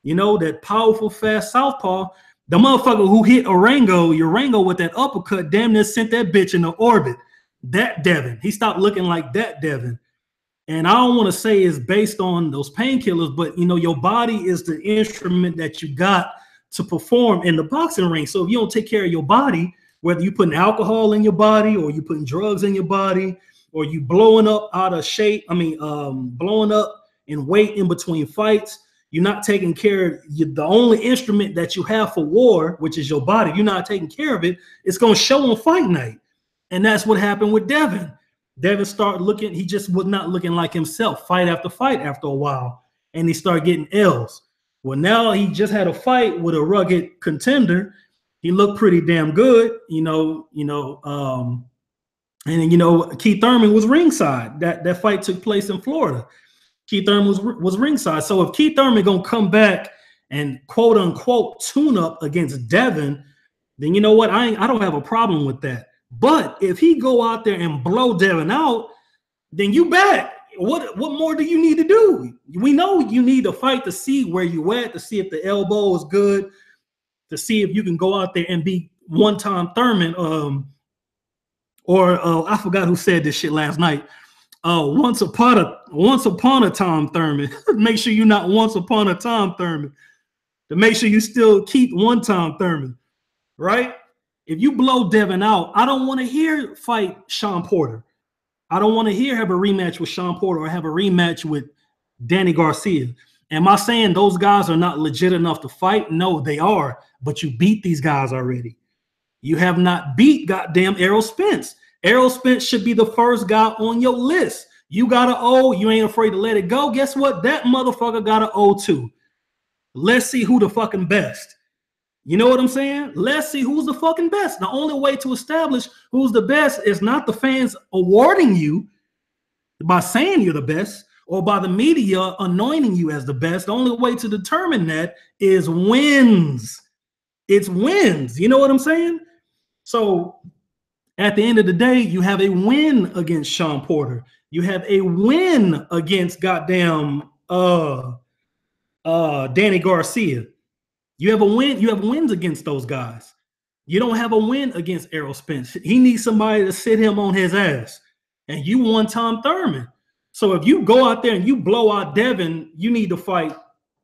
Speaker 1: That powerful, fast southpaw. The motherfucker who hit Urango with that uppercut damn near sent that bitch into orbit. That Devin. He stopped looking like that Devin. And I don't want to say it's based on those painkillers, but, your body is the instrument that you got to perform in the boxing ring. So if you don't take care of your body, whether you putting alcohol in your body or you putting drugs in your body, or you blowing up out of shape, blowing up in weight in between fights, You're not taking care of the only instrument that you have for war, which is your body. You're not taking care of it. It's going to show on fight night. And that's what happened with Devin. Devin started looking, he just was not looking like himself fight after a while. And he started getting L's. Well, now he just had a fight with a rugged contender. He looked pretty damn good, and Keith Thurman was ringside. That fight took place in Florida. Keith Thurman was ringside. So if Keith Thurman gonna come back and quote unquote tune up against Devin, then you know what? I don't have a problem with that. But if he go out there and blow Devin out, then you back. What more do you need to do? We know you need to fight to see where you at, to see if the elbow is good, to see if you can go out there and be one-time Thurman. I forgot who said this shit last night. Once upon a time Thurman. Make sure you're not once upon a time Thurman. To make sure you still keep one-time Thurman, right? If you blow Devin out, I don't want to hear fight Sean Porter. I don't want to hear have a rematch with Sean Porter or have a rematch with Danny Garcia. Am I saying those guys are not legit enough to fight? No, they are. But you beat these guys already. You have not beat goddamn Errol Spence. Errol Spence should be the first guy on your list. You got an O. You ain't afraid to let it go. Guess what? That motherfucker got an O too. Let's see who the fucking best. You know what I'm saying? Let's see who's the fucking best. The only way to establish who's the best is not the fans awarding you by saying you're the best or by the media anointing you as the best. The only way to determine that is wins. It's wins. You know what I'm saying? So at the end of the day, you have a win against Sean Porter. You have a win against goddamn Danny Garcia. You have a win. You have wins against those guys. You don't have a win against Errol Spence. He needs somebody to sit him on his ass. And you won Tom Thurman. So if you go out there and you blow out Devin, you need to fight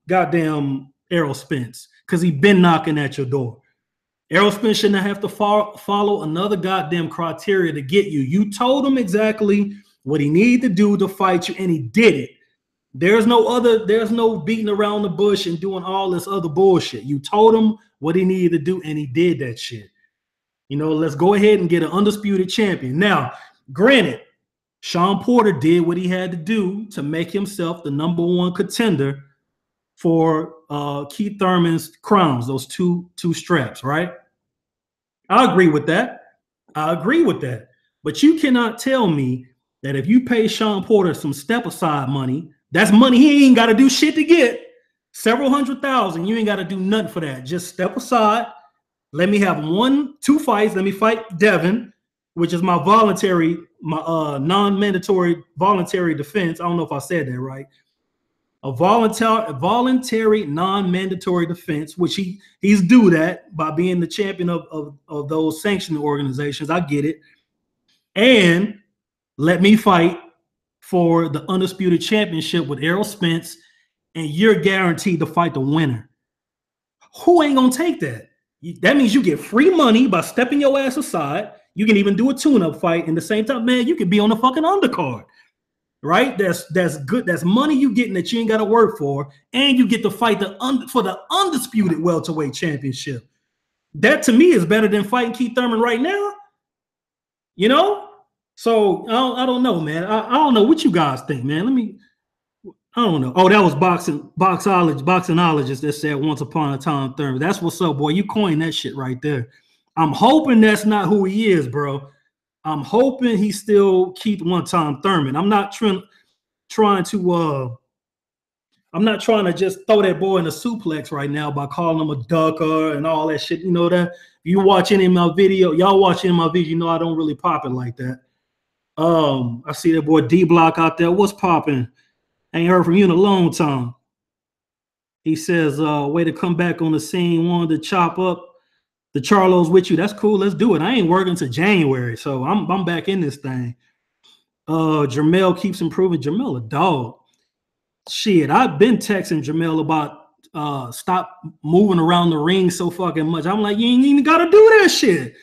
Speaker 1: goddamn Errol Spence because he's been knocking at your door. Errol Spence shouldn't have to follow another goddamn criteria to get you. You told him exactly what he needed to do to fight you, and he did it. There's no beating around the bush and doing all this other bullshit. You told him what he needed to do, and he did that shit. Let's go ahead and get an undisputed champion. Now, granted, Sean Porter did what he had to do to make himself the #1 contender for Keith Thurman's crowns, those two straps, right? I agree with that. But you cannot tell me that if you pay Sean Porter some step-aside money, that's money he ain't got to do shit to get. Several $100,000, you ain't got to do nothing for that. Just step aside. Let me have 1-2 fights. Let me fight Devin, which is my non-mandatory voluntary defense. I don't know if I said that right. A voluntary non-mandatory defense, which he's due that by being the champion of those sanctioned organizations. I get it. And let me fight for the undisputed championship with Errol Spence, and you're guaranteed to fight the winner. Who ain't gonna take that? That means you get free money by stepping your ass aside. You can even do a tune-up fight. In the same time, man, you could be on the fucking undercard, right? That's good. That's money you getting that you ain't got to work for, and you get to fight for the undisputed welterweight championship. That to me is better than fighting Keith Thurman right now. So I don't know, man. I don't know what you guys think, man. I don't know. Oh, that was boxologist that said once upon a time Thurman. That's what's up, boy. You coined that shit right there. I'm hoping that's not who he is, bro. I'm hoping he's still Keith one-time Thurman. I'm not trying to just throw that boy in a suplex right now by calling him a ducker and all that shit. You know that? If you watch any of my video, y'all watch any of my video, you know I don't really pop it like that. I see that boy D-Block out there. What's popping? Ain't heard from you in a long time. He says, way to come back on the scene, wanted to chop up the Charlos with you. That's cool. Let's do it. I ain't working till January, so I'm back in this thing. Jamel keeps improving. Jamel a dog. Shit, I've been texting Jamel about stop moving around the ring so fucking much. I'm like, you ain't even gotta do that shit.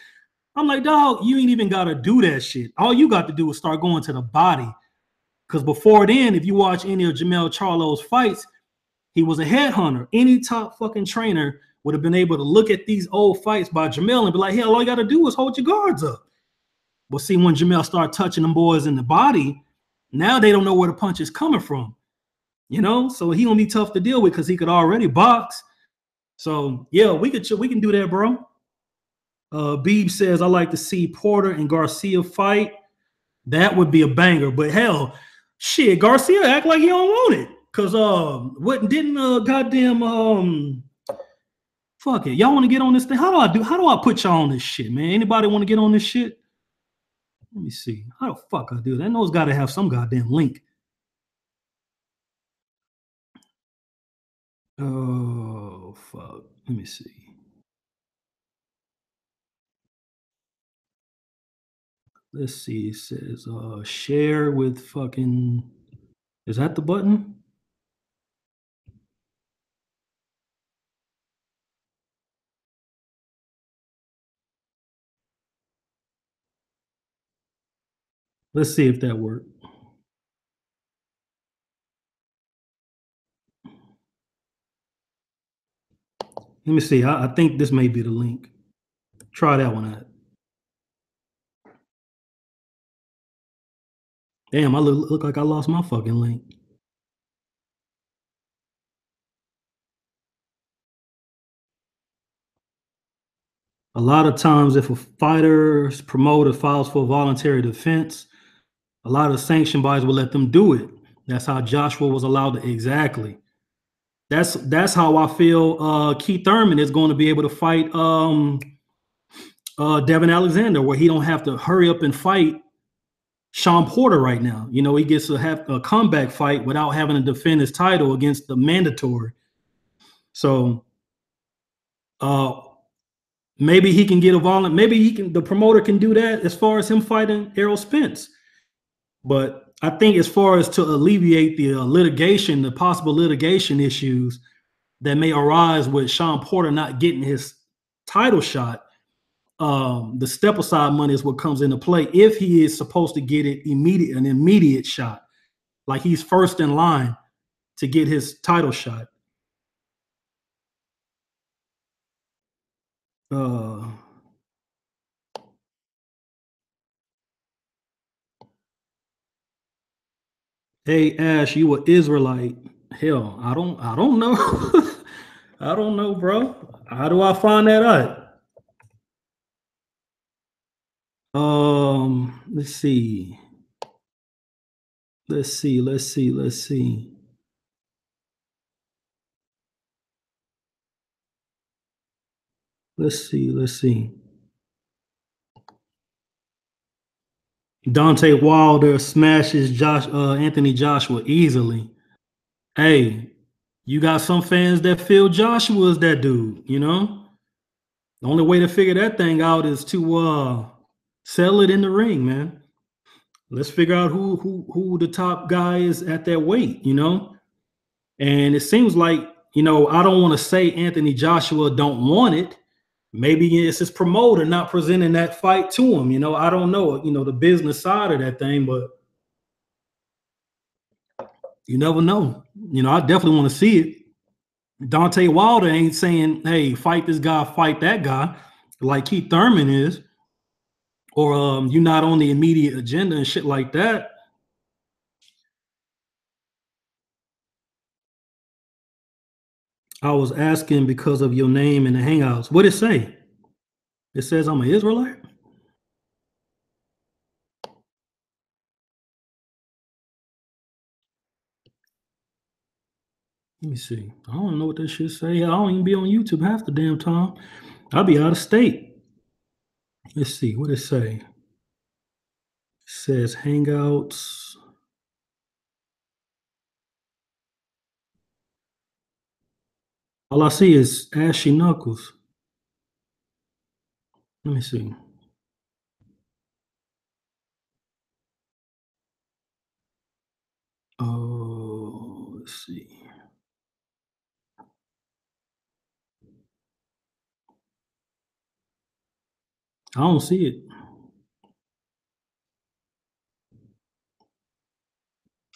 Speaker 1: I'm like, dog, you ain't even gotta do that shit. All you got to do is start going to the body. Because before then, if you watch any of Jamel Charlo's fights, He was a headhunter. Any top fucking trainer would have been able to look at these old fights by Jamel and be like, hell, all you got to do is hold your guards up. But see, when Jamel started touching them boys in the body, now they don't know where the punch is coming from. You know, so he gonna be tough to deal with because he could already box. So yeah, we can do that, bro. Beeb says I like to see Porter and Garcia fight. That would be a banger. But hell, shit, Garcia act like he don't want it. Cause what didn't goddamn fuck it. Y'all want to get on this thing? How do I put y'all on this shit, man? Anybody want to get on this shit? Let me see. How the fuck I do that? I know it's gotta have some goddamn link. Oh fuck. Let me see. Let's see. It says share with fucking. Is that the button? Let's see if that worked. Let me see. I think this may be the link. Try that one out. Damn, I look like I lost my fucking link. A lot of times, if a fighter's promoter files for voluntary defense, a lot of sanction bodies will let them do it. That's how Joshua was allowed to exactly. That's how I feel Keith Thurman is going to be able to fight Devin Alexander, where he don't have to hurry up and fight Sean Porter right now. You know, he gets to have a comeback fight without having to defend his title against the mandatory. So uh maybe he can get a violent, maybe the promoter can do that as far as him fighting Errol Spence. But I think as far as to alleviate the litigation, the possible litigation issues that may arise with Sean Porter not getting his title shot, the step aside money is what comes into play if he is supposed to get an immediate shot, like he's first in line to get his title shot. Uh, hey Ash, you a Israelite? Hell, I don't know. I don't know, bro. How do I find that out? Let's see. Let's see. Let's see. Let's see. Let's see. Let's see. Dante Wilder smashes Anthony Joshua easily. Hey, you got some fans that feel Joshua is that dude, you know? The only way to figure that thing out is to sell it in the ring, man. Let's figure out who the top guy is at that weight, you know? And it seems like, you know, I don't want to say Anthony Joshua don't want it. Maybe it's his promoter not presenting that fight to him. You know, I don't know, you know, the business side of that thing, but you never know. You know, I definitely want to see it. Dante Wilder ain't saying, hey, fight this guy, fight that guy, like Keith Thurman is, or you're not on the immediate agenda and shit like that. I was asking because of your name in the Hangouts. What it say? It says I'm an Israelite? Let me see. I don't know what that shit say. I don't even be on YouTube half the damn time. I'll be out of state. Let's see what it say. It says Hangouts. All I see is Ashy Knuckles. Let me see. Oh, let's see. I don't see it.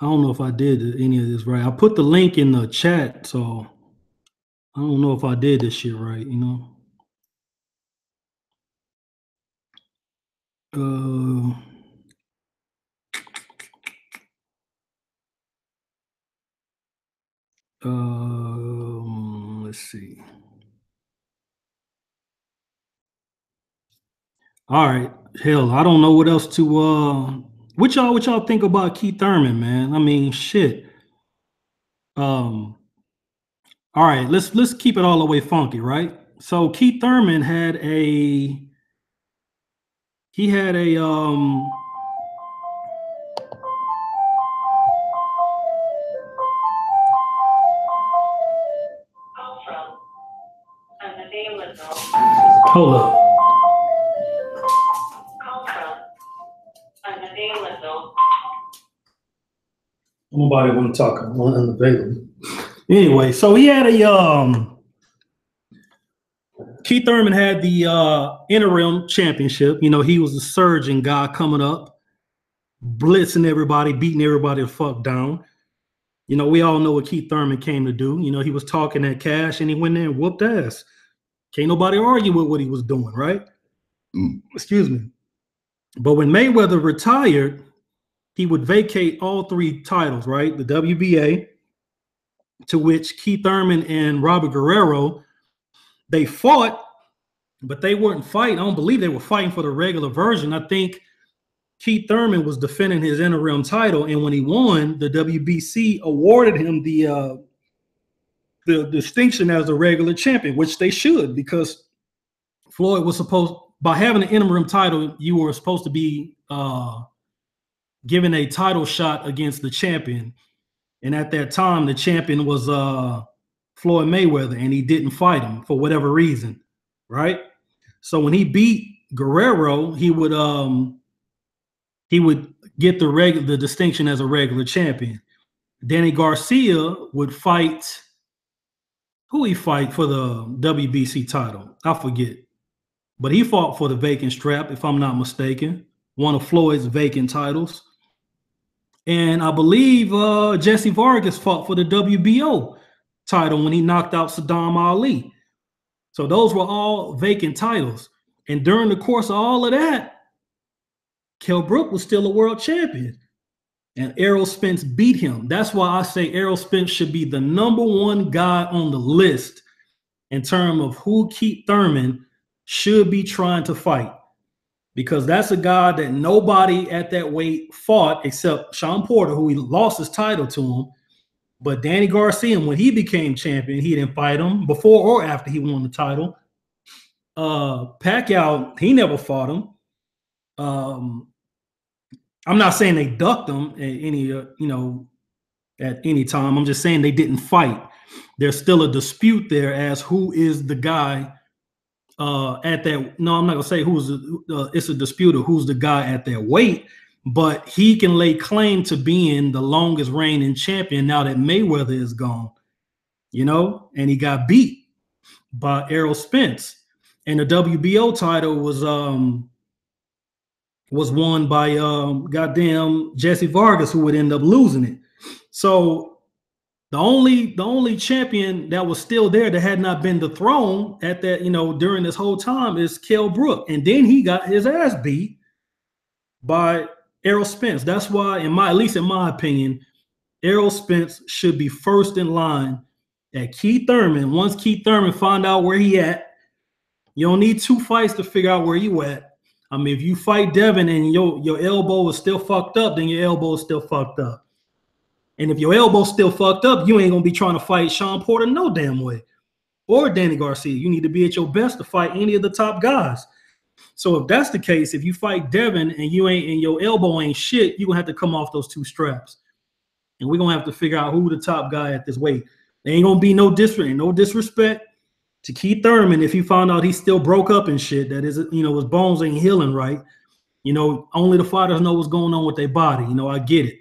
Speaker 1: I don't know if I did any of this right. I put the link in the chat, so I don't know if I did this shit right, you know. Uh, let's see. All right, hell, I don't know what else to. What y'all think about Keith Thurman, man? I mean, shit. Um, all right, let's keep it all the way funky, right? So Keith Thurman had a he had a hold up. Nobody want to talk unavailable. Anyway, so he had a Keith Thurman had the interim championship. You know, he was a surgeon guy coming up, blitzing everybody, beating everybody the fuck down. You know, we all know what Keith Thurman came to do. You know, he was talking that cash and he went there and whooped ass. Can't nobody argue with what he was doing, right? Excuse me. But when Mayweather retired, he would vacate all three titles, right? The WBA, to which Keith Thurman and Robert Guerrero, they fought, but they weren't fighting. I don't believe they were fighting for the regular version. I think Keith Thurman was defending his interim title, and when he won, the WBC awarded him the distinction as a regular champion, which they should, because Floyd was supposed, by having an interim title, you were supposed to be given a title shot against the champion. And at that time, the champion was Floyd Mayweather, and he didn't fight him for whatever reason, right? So when he beat Guerrero, he would get the distinction as a regular champion. Danny Garcia would fight. Who he fight for the WBC title? I forget. But he fought for the vacant strap, if I'm not mistaken, one of Floyd's vacant titles. And I believe Jesse Vargas fought for the WBO title when he knocked out Saddam Ali. So those were all vacant titles. And during the course of all of that, Kell Brook was still a world champion. And Errol Spence beat him. That's why I say Errol Spence should be the number one guy on the list in terms of who Keith Thurman should be trying to fight. Because that's a guy that nobody at that weight fought except Sean Porter, who he lost his title to him. But Danny Garcia, when he became champion, he didn't fight him before or after he won the title. Pacquiao, he never fought him. I'm not saying they ducked him at any, at any time. I'm just saying they didn't fight. There's still a dispute there as who is the guy at that. No, I'm not gonna say who's. It's a dispute of who's the guy at that weight, but he can lay claim to being the longest reigning champion now that Mayweather is gone. You know, and he got beat by Errol Spence, and the WBO title was won by goddamn Jesse Vargas, who would end up losing it. So the only champion that was still there that had not been dethroned at that, during this whole time is Kell Brook. And then he got his ass beat by Errol Spence. That's why, at least in my opinion, Errol Spence should be first in line at Keith Thurman. Once Keith Thurman find out where he at, you don't need two fights to figure out where you at. I mean, if you fight Devin and your elbow is still fucked up, then your elbow is still fucked up. And if your elbow's still fucked up, you ain't gonna be trying to fight Sean Porter no damn way, or Danny Garcia. You need to be at your best to fight any of the top guys. So if that's the case, if you fight Devin and your elbow ain't shit, you're gonna have to come off those two straps. And we're gonna have to figure out who the top guy at this weight. There ain't gonna be no disrespect to Keith Thurman if you found out he still broke up and shit. That is, his bones ain't healing right. Only the fighters know what's going on with their body. I get it.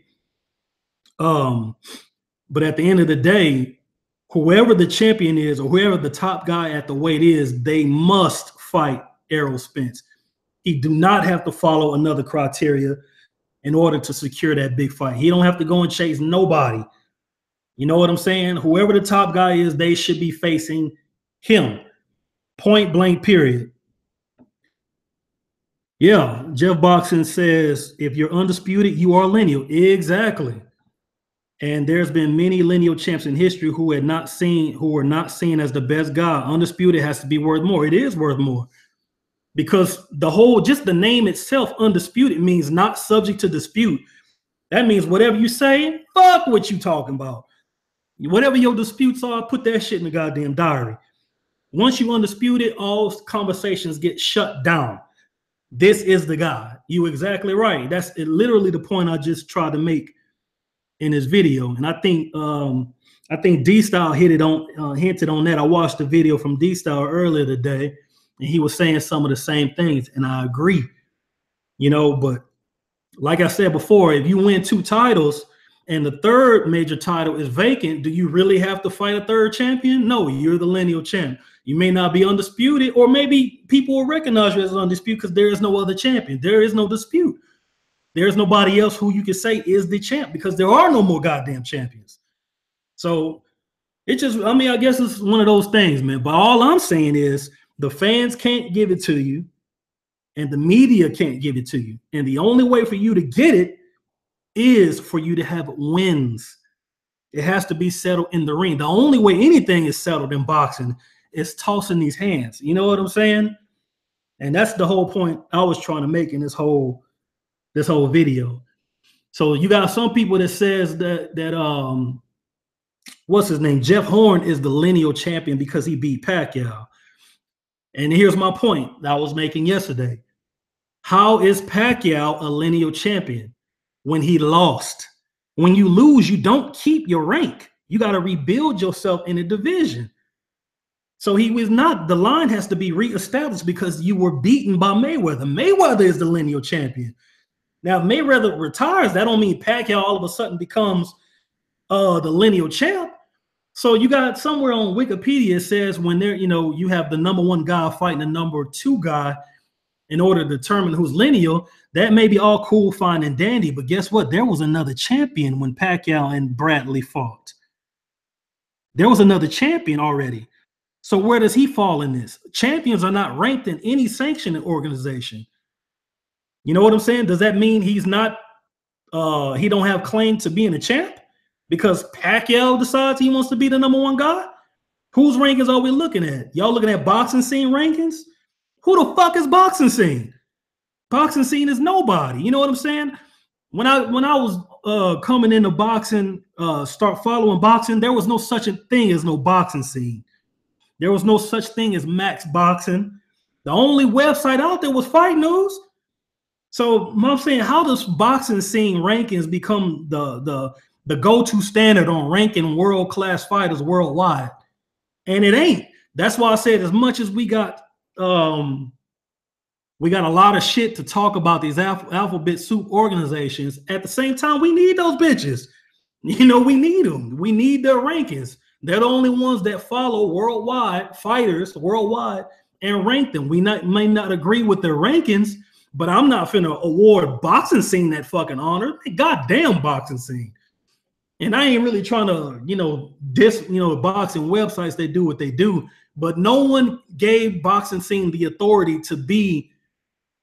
Speaker 1: But at the end of the day, whoever the champion is or whoever the top guy at the weight is, they must fight Errol Spence. He do not have to follow another criteria. in order to secure that big fight. He don't have to go and chase nobody. You know what I'm saying? Whoever the top guy is, they should be facing him. Point blank, period. Yeah, Jeff Boxing says, if you're undisputed, you are lineal. Exactly. And there's been many lineal champs in history who were not seen as the best guy. Undisputed has to be worth more. It is worth more. Because just the name itself, undisputed, means not subject to dispute. That means whatever you say, fuck what you talking about. Whatever your disputes are, put that shit in the goddamn diary. Once you undisputed, all conversations get shut down. This is the guy. You exactly right. That's literally the point I just tried to make in this video. And I think D-Style hinted on that. I watched the video from D-Style earlier today, and he was saying some of the same things, and I agree. You know, but like I said before, if you win 2 titles and the third major title is vacant, do you really have to fight a third champion? No, you're the lineal champ. You may not be undisputed, or maybe people will recognize you as undisputed because there is no other champion. There is no dispute. There's nobody else who you can say is the champ because there are no more goddamn champions. So I guess it's one of those things, man. But all I'm saying is the fans can't give it to you and the media can't give it to you. And the only way for you to get it is for you to have wins. It has to be settled in the ring. The only way anything is settled in boxing is tossing these hands. You know what I'm saying? And that's the whole point I was trying to make in this whole video. So you got some people that says that what's his name? Jeff Horn is the lineal champion because he beat Pacquiao. And here's my point that I was making yesterday. How is Pacquiao a lineal champion when he lost? When you lose, you don't keep your rank. You got to rebuild yourself in a division. So he was not, the line has to be reestablished because you were beaten by Mayweather. Mayweather is the lineal champion. Now, if Mayweather retires, that don't mean Pacquiao all of a sudden becomes the lineal champ. So you got somewhere on Wikipedia, it says when you have the number 1 guy fighting the number 2 guy in order to determine who's lineal. That may be all cool, fine, and dandy, but guess what? There was another champion when Pacquiao and Bradley fought. There was another champion already. So where does he fall in this? Champions are not ranked in any sanctioning organization. You know what I'm saying? Does that mean he's not, he don't have claim to being a champ because Pacquiao decides he wants to be the number 1 guy? Whose rankings are we looking at? Y'all looking at boxing scene rankings? Who the fuck is boxing scene? Boxing scene is nobody. You know what I'm saying? When I was coming into boxing, start following boxing, there was no such a thing as no boxing scene. There was no such thing as Max Boxing. The only website out there was Fight News. So I'm saying, how does boxing scene rankings become the go-to standard on ranking world-class fighters worldwide? And it ain't. That's why I said, as much as we got a lot of shit to talk about these alphabet soup organizations, at the same time, we need those bitches. You know, we need them. We need their rankings. They're the only ones that follow worldwide fighters worldwide and rank them. We may not agree with their rankings, but I'm not finna award boxing scene that fucking honor. Goddamn boxing scene. And I ain't really trying to, diss, boxing websites, they do what they do, but no one gave boxing scene the authority to be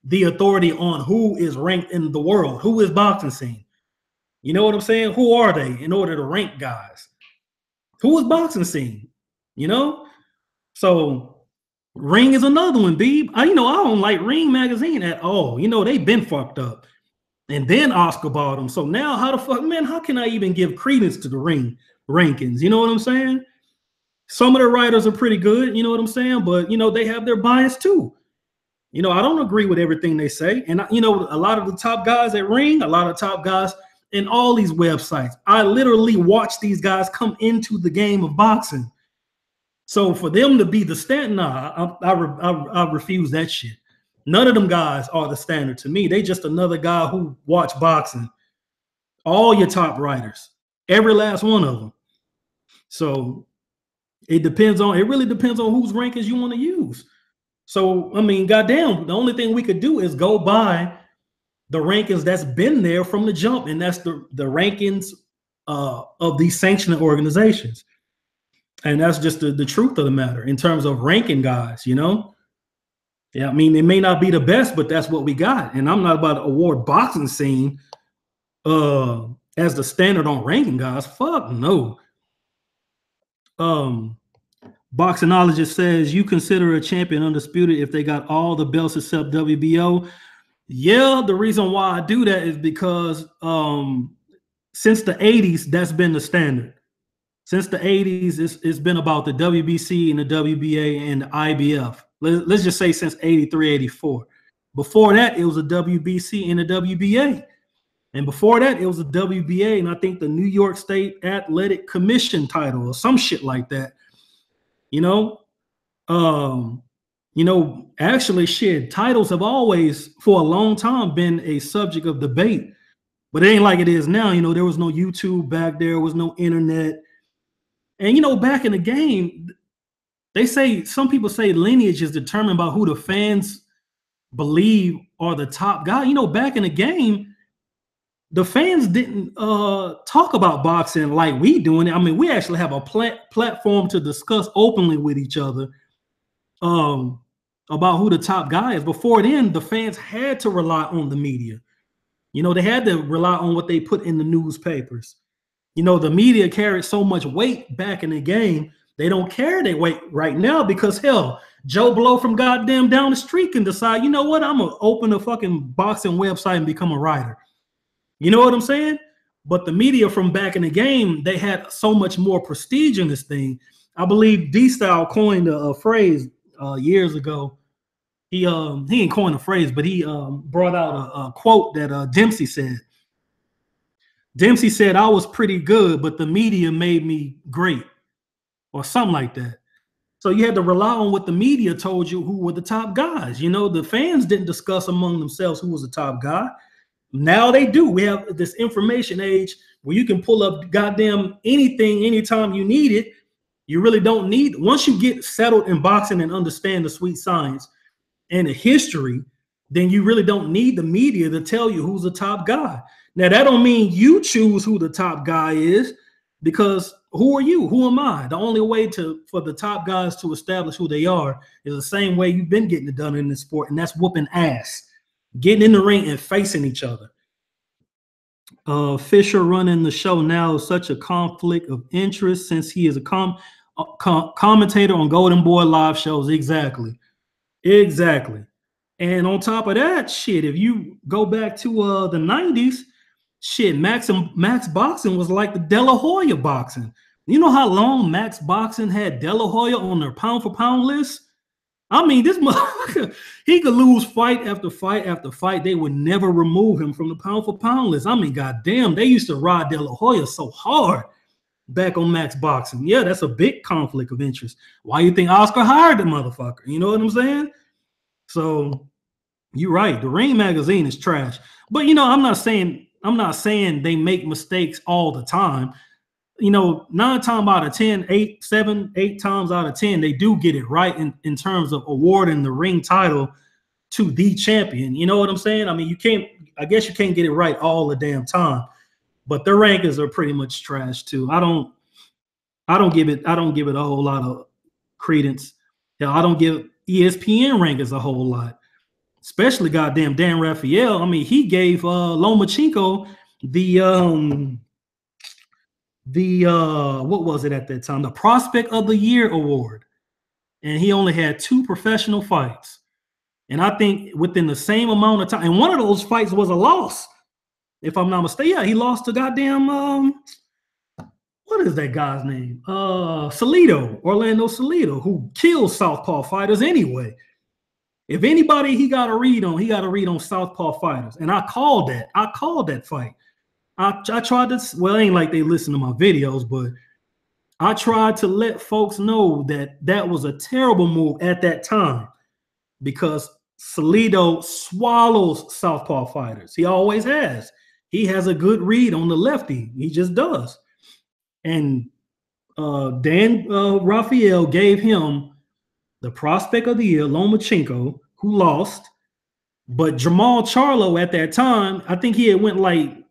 Speaker 1: the authority on who is ranked in the world. Who is boxing scene? You know what I'm saying? Who are they in order to rank guys? Who is boxing scene? So Ring is another one, B. I don't like Ring magazine at all. They've been fucked up. And then Oscar bought them. So now how the fuck, man, how can I even give credence to the Ring rankings? You know what I'm saying? Some of the writers are pretty good, you know what I'm saying? But, they have their bias too. I don't agree with everything they say. And, a lot of the top guys at Ring, a lot of top guys in all these websites, I literally watch these guys come into the game of boxing. So for them to be the standard, I refuse that shit. None of them guys are the standard to me. They just another guy who watch boxing. All your top writers, every last one of them. So it really depends on whose rankings you want to use. So, I mean, goddamn, the only thing we could do is go by the rankings that's been there from the jump, and that's the rankings of these sanctioning organizations. And that's just the truth of the matter in terms of ranking guys, you know? Yeah, I mean, it may not be the best, but that's what we got. And I'm not about to award boxing scene as the standard on ranking guys. Fuck no. Boxingologist says you consider a champion undisputed if they got all the belts except WBO. Yeah, the reason why I do that is because since the 80s, that's been the standard. Since the 80s, it's been about the WBC and the WBA and the IBF. Let's just say since 83, 84. Before that, it was a WBC and a WBA. And before that, it was a WBA and I think the New York State Athletic Commission title or some shit like that. You know, actually shit, titles have always, for a long time, been a subject of debate. But it ain't like it is now. You know, there was no YouTube back there was no internet. And, you know, back in the game, they say, some people say lineage is determined by who the fans believe are the top guy. You know, back in the game, the fans didn't talk about boxing like we doing it. I mean, we actually have a platform to discuss openly with each other about who the top guy is. Before then, the fans had to rely on the media. You know, they had to rely on what they put in the newspapers. You know, the media carried so much weight back in the game. They don't carry their weight right now because, hell, Joe Blow from goddamn down the street can decide, you know what, I'm going to open a fucking boxing website and become a writer. You know what I'm saying? But the media from back in the game, they had so much more prestige in this thing. I believe D-Style coined a phrase years ago. He ain't coined a phrase, but he brought out a quote that Dempsey said. Dempsey said, I was pretty good, but the media made me great, or something like that. So you had to rely on what the media told you who were the top guys. You know, the fans didn't discuss among themselves who was the top guy. Now they do. We have this information age where you can pull up goddamn anything anytime you need it. You really don't need, once you get settled in boxing and understand the sweet science and the history, then you really don't need the media to tell you who's the top guy. Now, that don't mean you choose who the top guy is, because who are you? Who am I? The only way for the top guys to establish who they are is the same way you've been getting it done in this sport, and that's whooping ass, getting in the ring and facing each other. Fisher running the show now is such a conflict of interest since he is a commentator on Golden Boy live shows. Exactly. And on top of that, shit, if you go back to the 90s, shit, Max Boxing was like the De La Hoya boxing. You know how long Max Boxing had De La Hoya on their pound-for-pound list? I mean, this motherfucker, he could lose fight after fight after fight. They would never remove him from the pound-for-pound list. I mean, goddamn, they used to ride De La Hoya so hard back on Max Boxing. Yeah, that's a big conflict of interest. Why you think Oscar hired the motherfucker? You know what I'm saying? So you're right. The Ring magazine is trash. But, you know, I'm not saying they make mistakes all the time. You know, 9 times out of 10, 8 times out of 10, they do get it right in terms of awarding the ring title to the champion. You know what I'm saying? I mean, I guess you can't get it right all the damn time, but their rankings are pretty much trash too. I don't give it a whole lot of credence. Hell, I don't give ESPN rankings a whole lot, especially goddamn Dan Raphael. I mean, he gave Lomachenko what was it at that time? The Prospect of the Year award. And he only had 2 professional fights. And I think within the same amount of time, and one of those fights was a loss, if I'm not mistaken. Yeah, he lost to goddamn what is that guy's name? Orlando Salido, who kills southpaw fighters anyway. If anybody he got to read on southpaw fighters. And I called that fight. I tried to, well, it ain't like they listen to my videos, but I tried to let folks know that was a terrible move at that time because Salido swallows southpaw fighters. He always has. He has a good read on the lefty. He just does. And Dan Raphael gave him the Prospect of the Year, Lomachenko, who lost. But Jamal Charlo at that time, I think he had went like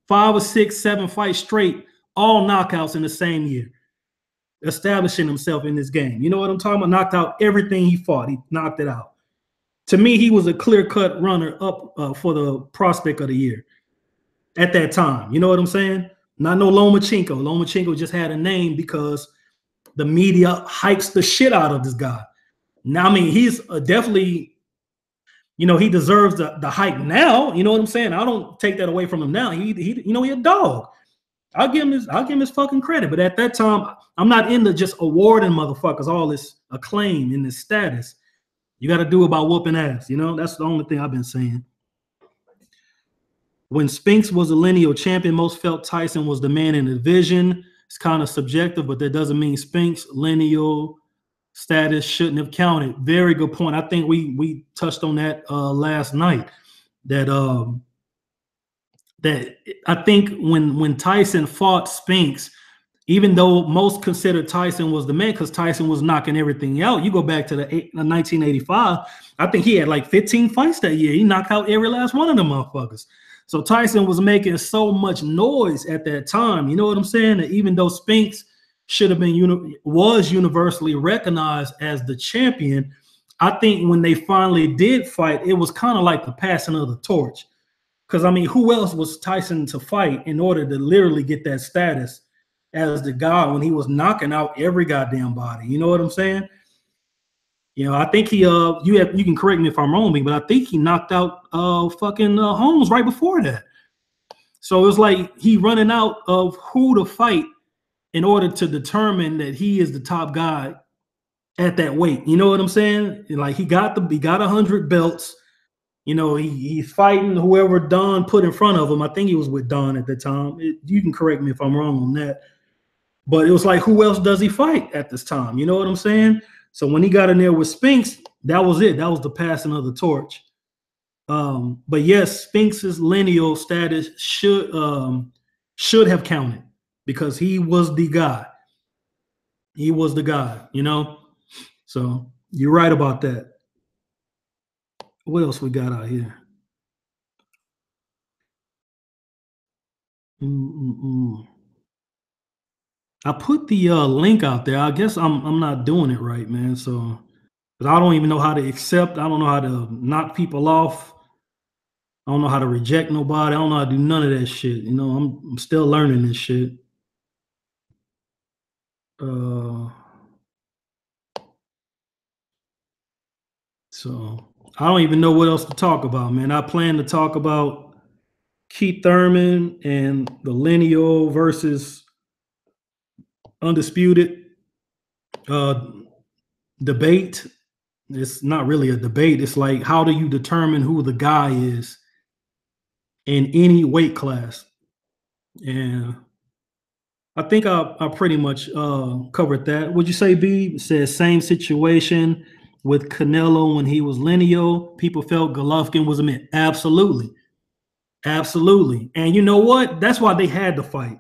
Speaker 1: 5 or 6, 7 fights straight, all knockouts in the same year, establishing himself in this game. You know what I'm talking about? Knocked out everything he fought. He knocked it out. To me, he was a clear-cut runner up for the prospect of the year at that time. You know what I'm saying? Not no Lomachenko. Lomachenko just had a name because the media hypes the shit out of this guy. Now, I mean, he's definitely, he deserves the hype now. You know what I'm saying? I don't take that away from him now. He a dog. I'll give him his fucking credit. But at that time, I'm not into just awarding motherfuckers all this acclaim and this status. You got to do about whooping ass. That's the only thing I've been saying. When Spinks was a lineal champion, most felt Tyson was the man in the division. It's kind of subjective, but that doesn't mean Spinks' lineal status shouldn't have counted. Very good point. I think we touched on that last night. That I think when Tyson fought Spinks, even though most considered Tyson was the man because Tyson was knocking everything out. You go back to the 1985, I think he had like 15 fights that year. He knocked out every last one of them motherfuckers. So Tyson was making so much noise at that time. You know what I'm saying? That even though Spinks should have been was universally recognized as the champion, I think when they finally did fight, it was kind of like the passing of the torch. Because, I mean, who else was Tyson to fight in order to literally get that status as the guy when he was knocking out every goddamn body? You know what I'm saying? I think he you can correct me if I'm wrong, but I think he knocked out fucking Holmes right before that. So it was like he running out of who to fight in order to determine that he is the top guy at that weight. You know what I'm saying? Like he got 100 belts. He's fighting whoever Don put in front of him. I think he was with Don at the time. You can correct me if I'm wrong on that. But it was like, who else does he fight at this time? You know what I'm saying? So when he got in there with Spinks, that was it. That was the passing of the torch. But yes, Spinks's lineal status should have counted because he was the guy. He was the guy, So you're right about that. What else we got out here? I put the link out there. I guess I'm not doing it right, man. So, because I don't even know how to accept. I don't know how to knock people off. I don't know how to reject nobody. I don't know how to do none of that shit. I'm still learning this shit. So I don't even know what else to talk about, man. I plan to talk about Keith Thurman and the Lineal versus Undisputed debate. It's not really a debate. It's like, how do you determine who the guy is in any weight class? And I think I pretty much covered that. Would you say, B? It says same situation with Canelo when he was lineal. People felt Golovkin was a man. Absolutely. Absolutely. And you know what? That's why they had to fight.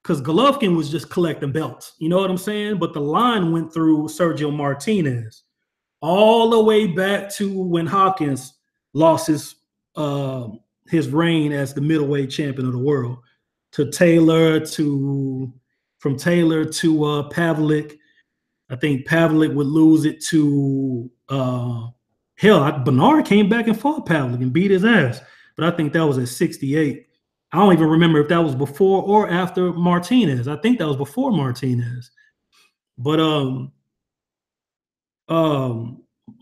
Speaker 1: Because Golovkin was just collecting belts. You know what I'm saying? But the line went through Sergio Martinez all the way back to when Hopkins lost his reign as the middleweight champion of the world to from Taylor to Pavlik. I think Pavlik would lose it to Bernard came back and fought Pavlik and beat his ass. But I think that was at 68. I don't even remember if that was before or after Martinez. I think that was before Martinez. But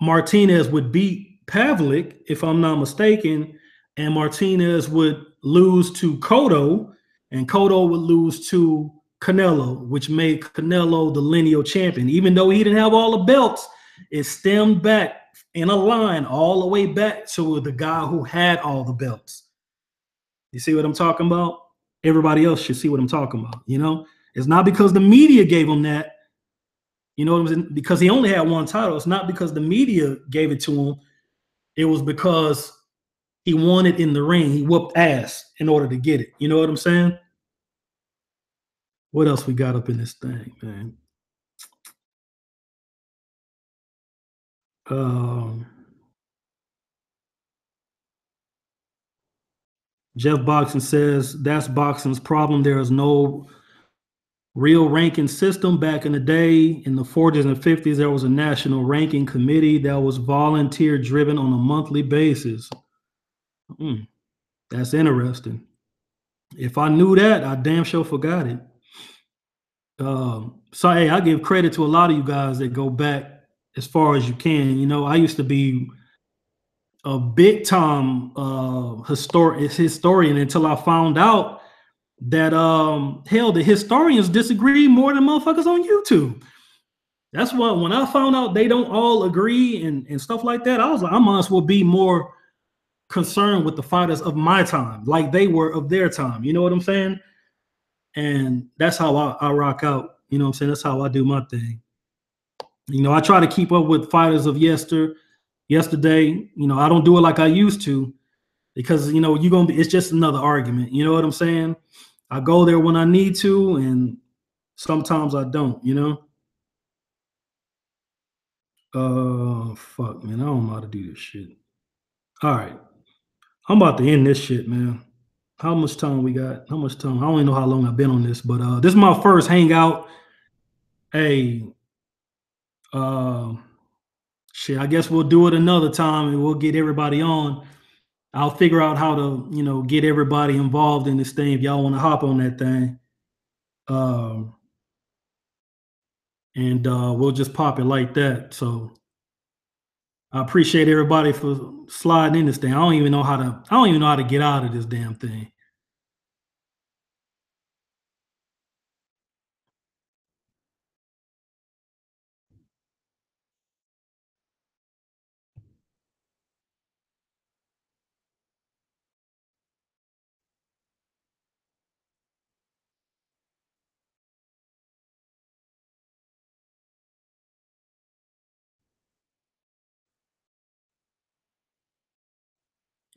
Speaker 1: Martinez would beat Pavlik, if I'm not mistaken, and Martinez would lose to Cotto, and Cotto would lose to Canelo, which made Canelo the lineal champion. Even though he didn't have all the belts, it stemmed back in a line all the way back to the guy who had all the belts. You see what I'm talking about? Everybody else should see what I'm talking about. It's not because the media gave him that. You know what I'm saying? Because he only had one title. It's not because the media gave it to him. It was because he won it in the ring. He whooped ass in order to get it. You know what I'm saying? What else we got up in this thing, man? Um, Jeff Boxing says that's boxing's problem. There is no real ranking system. Back in the day, in the 40s and 50s, there was a national ranking committee that was volunteer driven on a monthly basis. Mm, that's interesting. If I knew that, I damn sure forgot it. So hey, I give credit to a lot of you guys that go back as far as you can. You know, I used to be a big time historian until I found out that hell, the historians disagree more than motherfuckers on YouTube. That's what when I found out they don't all agree and stuff like that, I was like, I might as well be more concerned with the fighters of my time, like they were of their time. You know what I'm saying? And that's how I rock out. You know what I'm saying? That's how I do my thing. You know, I try to keep up with fighters of yesterday. You know, I don't do it like I used to because you know you're gonna be. It's just another argument. You know what I'm saying? I go there when I need to, and sometimes I don't. You know. Fuck, man. I don't know how to do this shit. All right, I'm about to end this shit, man. How much time we got? How much time? I don't even know how long I've been on this, but this is my first hangout. Hey, uh, shit. I guess we'll do it another time, and we'll get everybody on. I'll figure out how to, you know, get everybody involved in this thing. If y'all want to hop on that thing, um, and we'll just pop it like that. So I appreciate everybody for sliding in this thing. I don't even know how to. I don't even know how to get out of this damn thing.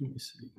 Speaker 1: Let me see.